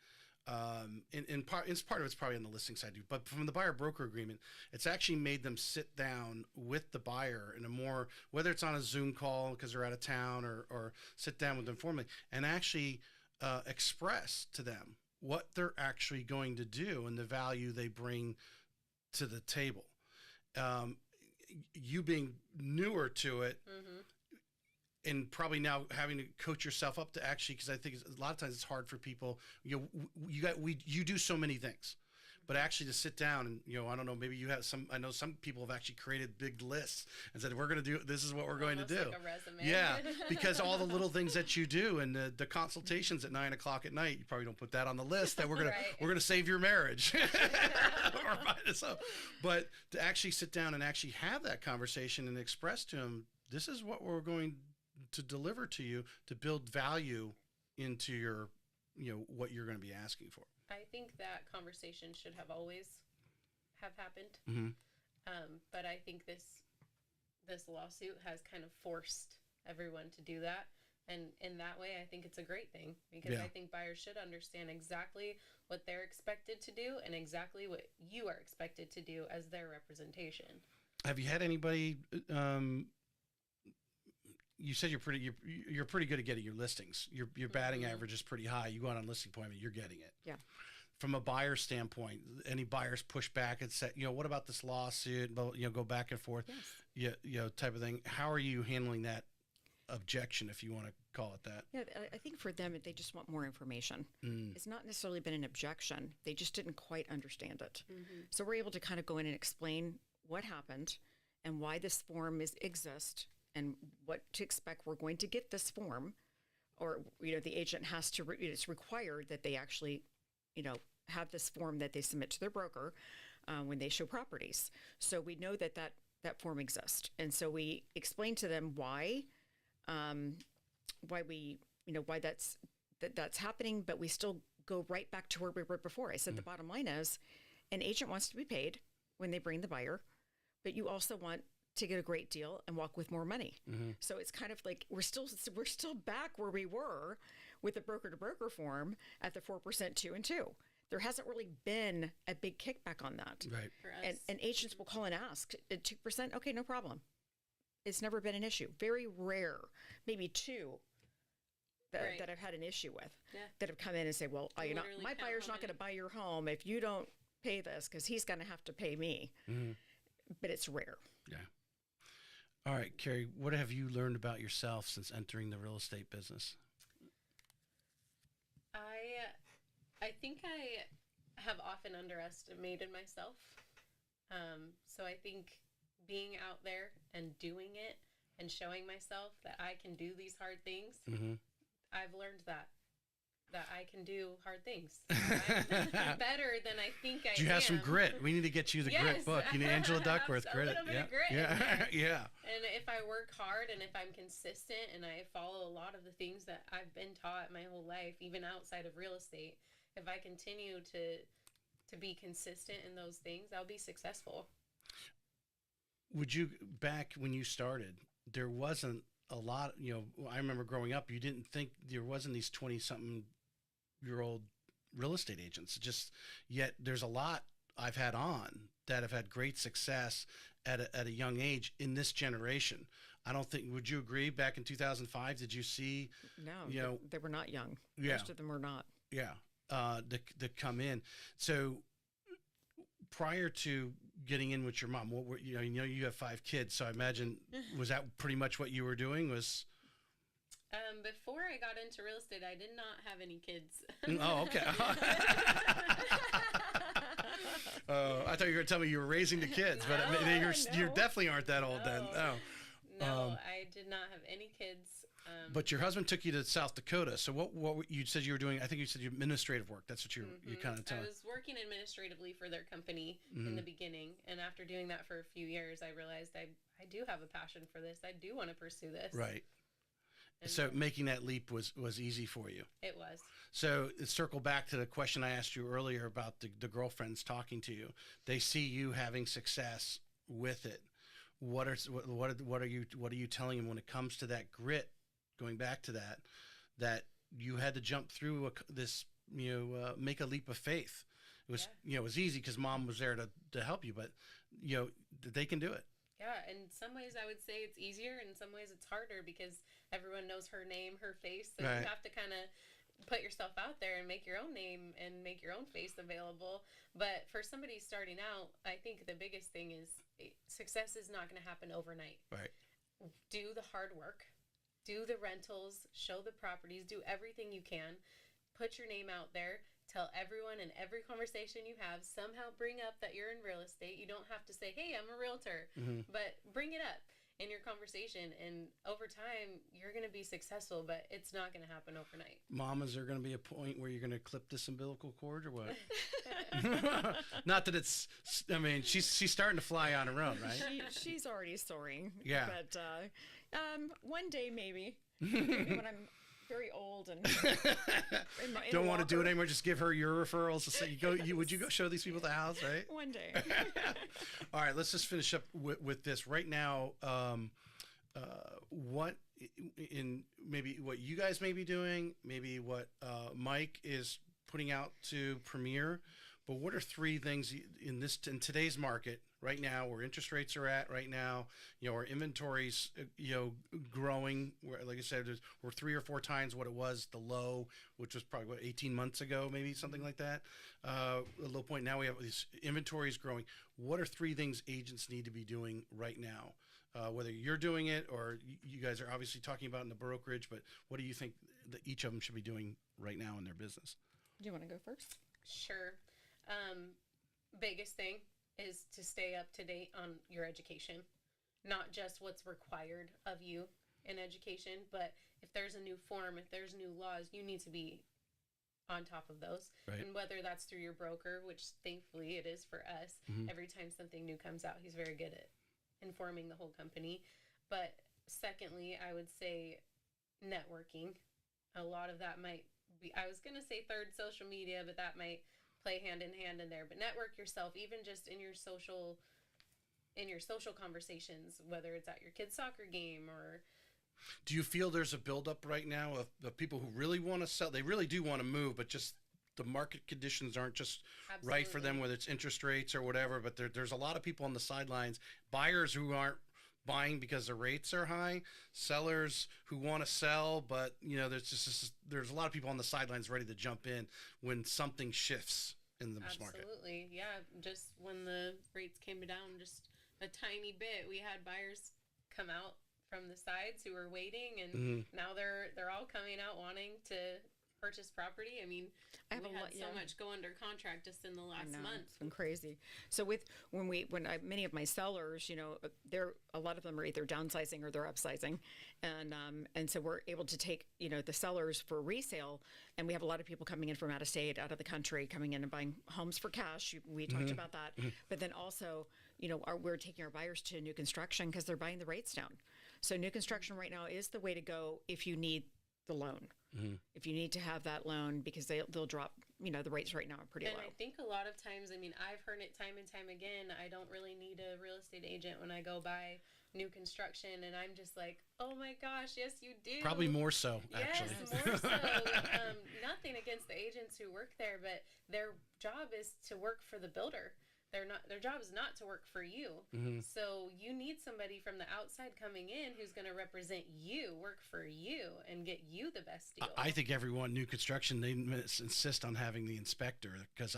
In part of it's probably on the listing side too, but from the buyer broker agreement, it's actually made them sit down with the buyer in a more, whether it's on a Zoom call because they're out of town or sit down with them formally and actually express to them what they're actually going to do and the value they bring to the table. You being newer to it, and probably now having to coach yourself up to actually, because I think a lot of times it's hard for people. You do so many things, but actually to sit down and I don't know, maybe you have some. I know some people have actually created big lists and said we're going to do this is what we're going to do. Like a resume. Yeah, because all the little things that you do and the consultations at 9 o'clock at night, you probably don't put that on the list that we're gonna save your marriage. But to actually sit down and actually have that conversation and express to them, this is what we're going to deliver to you to build value into your, what you're going to be asking for. I think that conversation should have always have happened. But I think this lawsuit has kind of forced everyone to do that. And in that way, I think it's a great thing because I think buyers should understand exactly what they're expected to do and exactly what you are expected to do as their representation. Have you had anybody, you said you're pretty good at getting your listings. Your batting average is pretty high. You go out on listing appointment, you're getting it. Yeah. From a buyer standpoint, any buyers push back and say, what about this lawsuit? Go back and forth, type of thing. How are you handling that objection, if you want to call it that? Yeah, I think for them, they just want more information. It's not necessarily been an objection. They just didn't quite understand it. So we're able to kind of go in and explain what happened and why this form exists and what to expect. We're going to get this form, or, the agent has to, it's required that they actually, have this form that they submit to their broker when they show properties. So we know that form exists. And so we explain to them why that's happening, but we still go right back to where we were before. I said the bottom line is an agent wants to be paid when they bring the buyer, but you also want to get a great deal and walk with more money. So it's kind of like we're still back where we were with the broker to broker form at the 4% 2 and 2. There hasn't really been a big kickback on that. Right. For us. And agents will call and ask at 2%. Okay, no problem. It's never been an issue. Very rare, maybe two that I've had an issue with, that have come in and say, well, my buyer's not going to buy your home if you don't pay this, because he's going to have to pay me. But it's rare. Yeah. All right, Kari, what have you learned about yourself since entering the real estate business? I think I have often underestimated myself. So I think being out there and doing it and showing myself that I can do these hard things, I've learned that I can do hard things. I'm better than I think I am. You have some grit. We need to get you the grit book. You know, Angela Duckworth, a grit. little bit of grit. Yeah. And if I work hard and if I'm consistent and I follow a lot of the things that I've been taught my whole life, even outside of real estate, if I continue to be consistent in those things, I'll be successful. Would you, back when you started, there wasn't a lot, I remember growing up, you didn't think there wasn't these 20-something-year-old real estate agents. Yet there's a lot I've had on that have had great success at a young age in this generation. I don't think, would you agree, back in 2005, did you see? No, they were not young. Yeah. Most of them were not. Yeah, that come in. So prior to getting in with your mom, what were, you have 5 kids, so I imagine, was that pretty much what you were doing? Was before I got into real estate, I did not have any kids. Oh, okay. I thought you were going to tell me you were raising the kids, but you definitely aren't that old then. Oh. No, I did not have any kids. But your husband took you to South Dakota. So what you said you were doing? I think you said administrative work. That's what you kind of telling. I was working administratively for their company in the beginning, and after doing that for a few years, I realized I do have a passion for this. I do want to pursue this. Right. And so making that leap was easy for you. It was. So circle back to the question I asked you earlier about the girlfriends talking to you. They see you having success with it. What are you telling them when it comes to that grit? Going back to that you had to jump through this, make a leap of faith. It was, it was easy because mom was there to help you, but they can do it. Yeah, in some ways I would say it's easier. In some ways it's harder because everyone knows her name, her face. So you have to kind of put yourself out there and make your own name and make your own face available. But for somebody starting out, I think the biggest thing is success is not going to happen overnight. Right. Do the hard work. Do the rentals, show the properties, do everything you can, put your name out there, tell everyone in every conversation you have, somehow bring up that you're in real estate. You don't have to say, hey, I'm a realtor, but bring it up in your conversation. And over time, you're going to be successful, but it's not going to happen overnight. Mom, is there going to be a point where you're going to clip this umbilical cord or what? Not that it's, she's starting to fly on her own, right? She's already soaring. Yeah. But one day maybe when I'm very old and don't want to do it anymore. Just give her your referrals. So would you go show these people the house, right? One day. All right, let's just finish up with this right now. What in maybe what you guys may be doing, maybe what Mike is putting out to Premier. But what are 3 things in today's market right now, where interest rates are at right now, our inventories, growing, where, like I said, we're 3 or 4 times what it was, the low, which was probably 18 months ago, maybe something like that. A low point. Now we have these inventories growing. What are 3 things agents need to be doing right now? Whether you're doing it or you guys are obviously talking about in the brokerage, but what do you think that each of them should be doing right now in their business? Do you want to go first? Sure. Biggest thing is to stay up to date on your education. not just what's required of you in education, but if there's a new form, if there's new laws, you need to be on top of those. Right. And whether that's through your broker, which thankfully it is for us, every time something new comes out, he's very good at informing the whole company. But secondly, I would say networking. A lot of that might be, I was going to say third, social media, but that might play hand in hand in there. But network yourself, even just in your social conversations, whether it's at your kid's soccer game or... Do you feel there's a buildup right now of people who really want to sell? They really do want to move, but just the market conditions aren't just right for them, whether it's interest rates or whatever. But there's a lot of people on the sidelines, buyers who aren't buying because the rates are high, sellers who want to sell, but there's a lot of people on the sidelines ready to jump in when something shifts in the market. Absolutely, yeah. Just when the rates came down just a tiny bit, we had buyers come out from the sides who were waiting, and now they're all coming out wanting to purchase property. I mean, we had so much go under contract just in the last month. It's been crazy. So many of my sellers, a lot of them are either downsizing or they're upsizing, and so we're able to take the sellers for resale, and we have a lot of people coming in from out of state, out of the country, coming in and buying homes for cash. We talked about that, but then also we're taking our buyers to new construction because they're buying the rates down. So new construction right now is the way to go if you need the loan. If you need to have that loan, because they'll drop, the rates right now are pretty low. And I think a lot of times, I've heard it time and time again, I don't really need a real estate agent when I go buy new construction, and I'm just like, oh my gosh, yes you do. Probably more so, actually. Yes, more so. Nothing against the agents who work there, but their job is to work for the builder. Their job is not to work for you. So you need somebody from the outside coming in who's going to represent you, work for you, and get you the best deal. I think everyone, new construction, they insist on having the inspector, because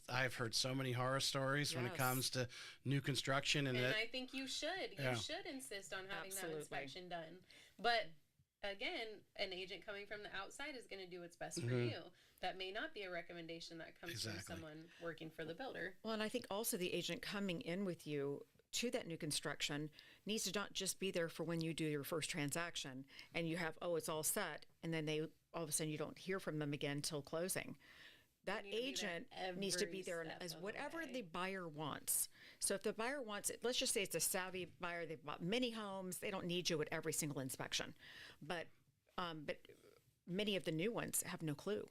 I've heard so many horror stories when it comes to new construction. And I think you should. You should insist on having that inspection done. But again, an agent coming from the outside is going to do what's best for you. That may not be a recommendation that comes from someone working for the builder. Well, and I think also the agent coming in with you to that new construction needs to not just be there for when you do your first transaction and you have, it's all set, and then all of a sudden you don't hear from them again till closing. That agent needs to be there as whatever the buyer wants. So if the buyer wants it, let's just say it's a savvy buyer, they've bought many homes, they don't need you at every single inspection. But many of the new ones have no clue.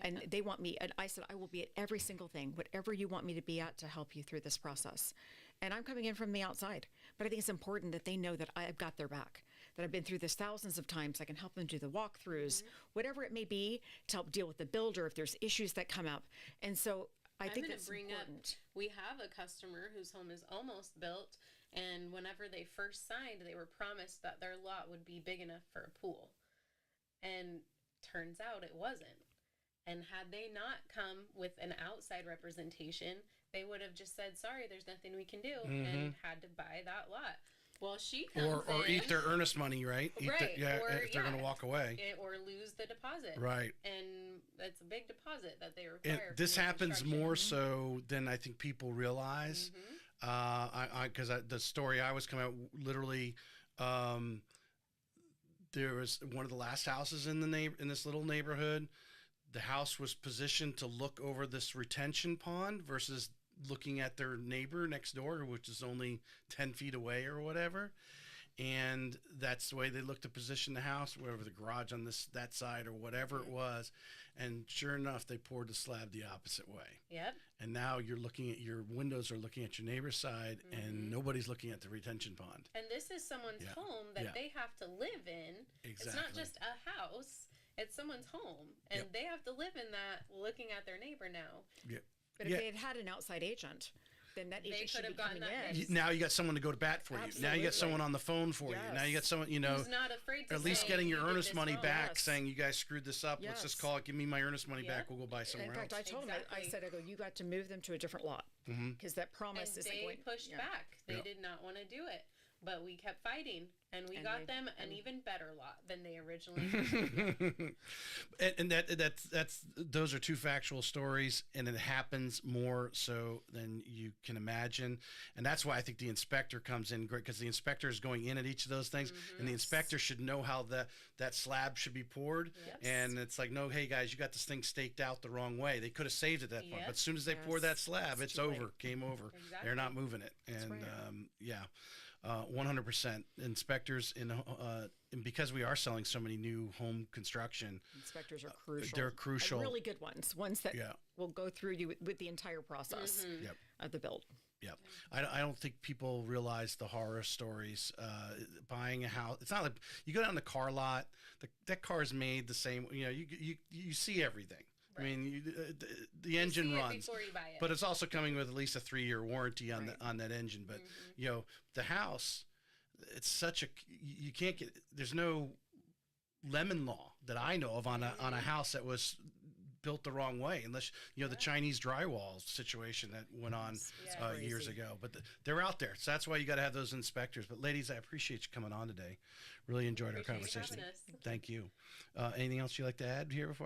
And they want me, and I said, I will be at every single thing, whatever you want me to be at to help you through this process. And I'm coming in from the outside. But I think it's important that they know that I've got their back, that I've been through this thousands of times. I can help them do the walkthroughs, whatever it may be, to help deal with the builder if there's issues that come up. And so I think that's important. We have a customer whose home is almost built, and whenever they first signed, they were promised that their lot would be big enough for a pool. And turns out it wasn't. And had they not come with an outside representation, they would have just said, sorry, there's nothing we can do, and had to buy that lot. Well, she comes or eat their earnest money, right? If they're going to walk away. Or lose the deposit. Right. And that's a big deposit that they require. And this happens more so than I think people realize. Because the story I was coming out, literally, there was one of the last houses in this little neighborhood. The house was positioned to look over this retention pond versus looking at their neighbor next door, which is only 10 feet away or whatever. And that's the way they looked to position the house, wherever the garage on that side or whatever it was. And sure enough, they poured the slab the opposite way. Yep. And now you're looking at your windows are looking at your neighbor's side, and nobody's looking at the retention pond. And this is someone's home that they have to live in. Exactly. It's not just a house. It's someone's home, and they have to live in that, looking at their neighbor now. Yep. But if they had an outside agent, then that agent should be coming in. Now you got someone to go to bat for you. Now you got someone on the phone for you. Now you got someone, who's not afraid to at least getting your earnest money back, saying you guys screwed this up. Yes. Let's just call it. Give me my earnest money back. We'll go buy somewhere else. In fact, I told him, I said, you got to move them to a different lot because that promise isn't going. They pushed back. They did not want to do it. but we kept fighting, and we got them an even better lot than they originally and that's those are two factual stories, and it happens more so than you can imagine, and that's why I think the inspector comes in great, because the inspector is going in at each of those things, and the inspector should know how that slab should be poured. And it's like, no, hey guys, you got this thing staked out the wrong way. They could have saved it that far, but as soon as they pour that slab, it's over, game over. They're not moving it. And 100% inspectors and because we are selling so many new home construction, inspectors are crucial. They're crucial. And really good ones that will go through you with the entire process of the build. Yeah, I don't think people realize the horror stories. Buying a house, it's not like you go down the car lot. That car is made the same. You know, you see everything. Right. I mean, the engine runs, before you buy it. But it's also coming with at least a 3-year warranty on that engine. But you know, the house, it's such a you can't get. There's no lemon law that I know of on a house that was built the wrong way, unless the Chinese drywall situation that went on years ago. But they're out there, so that's why you got to have those inspectors. But ladies, I appreciate you coming on today. Really enjoyed our conversation. Thank you. Anything else you'd like to add here before I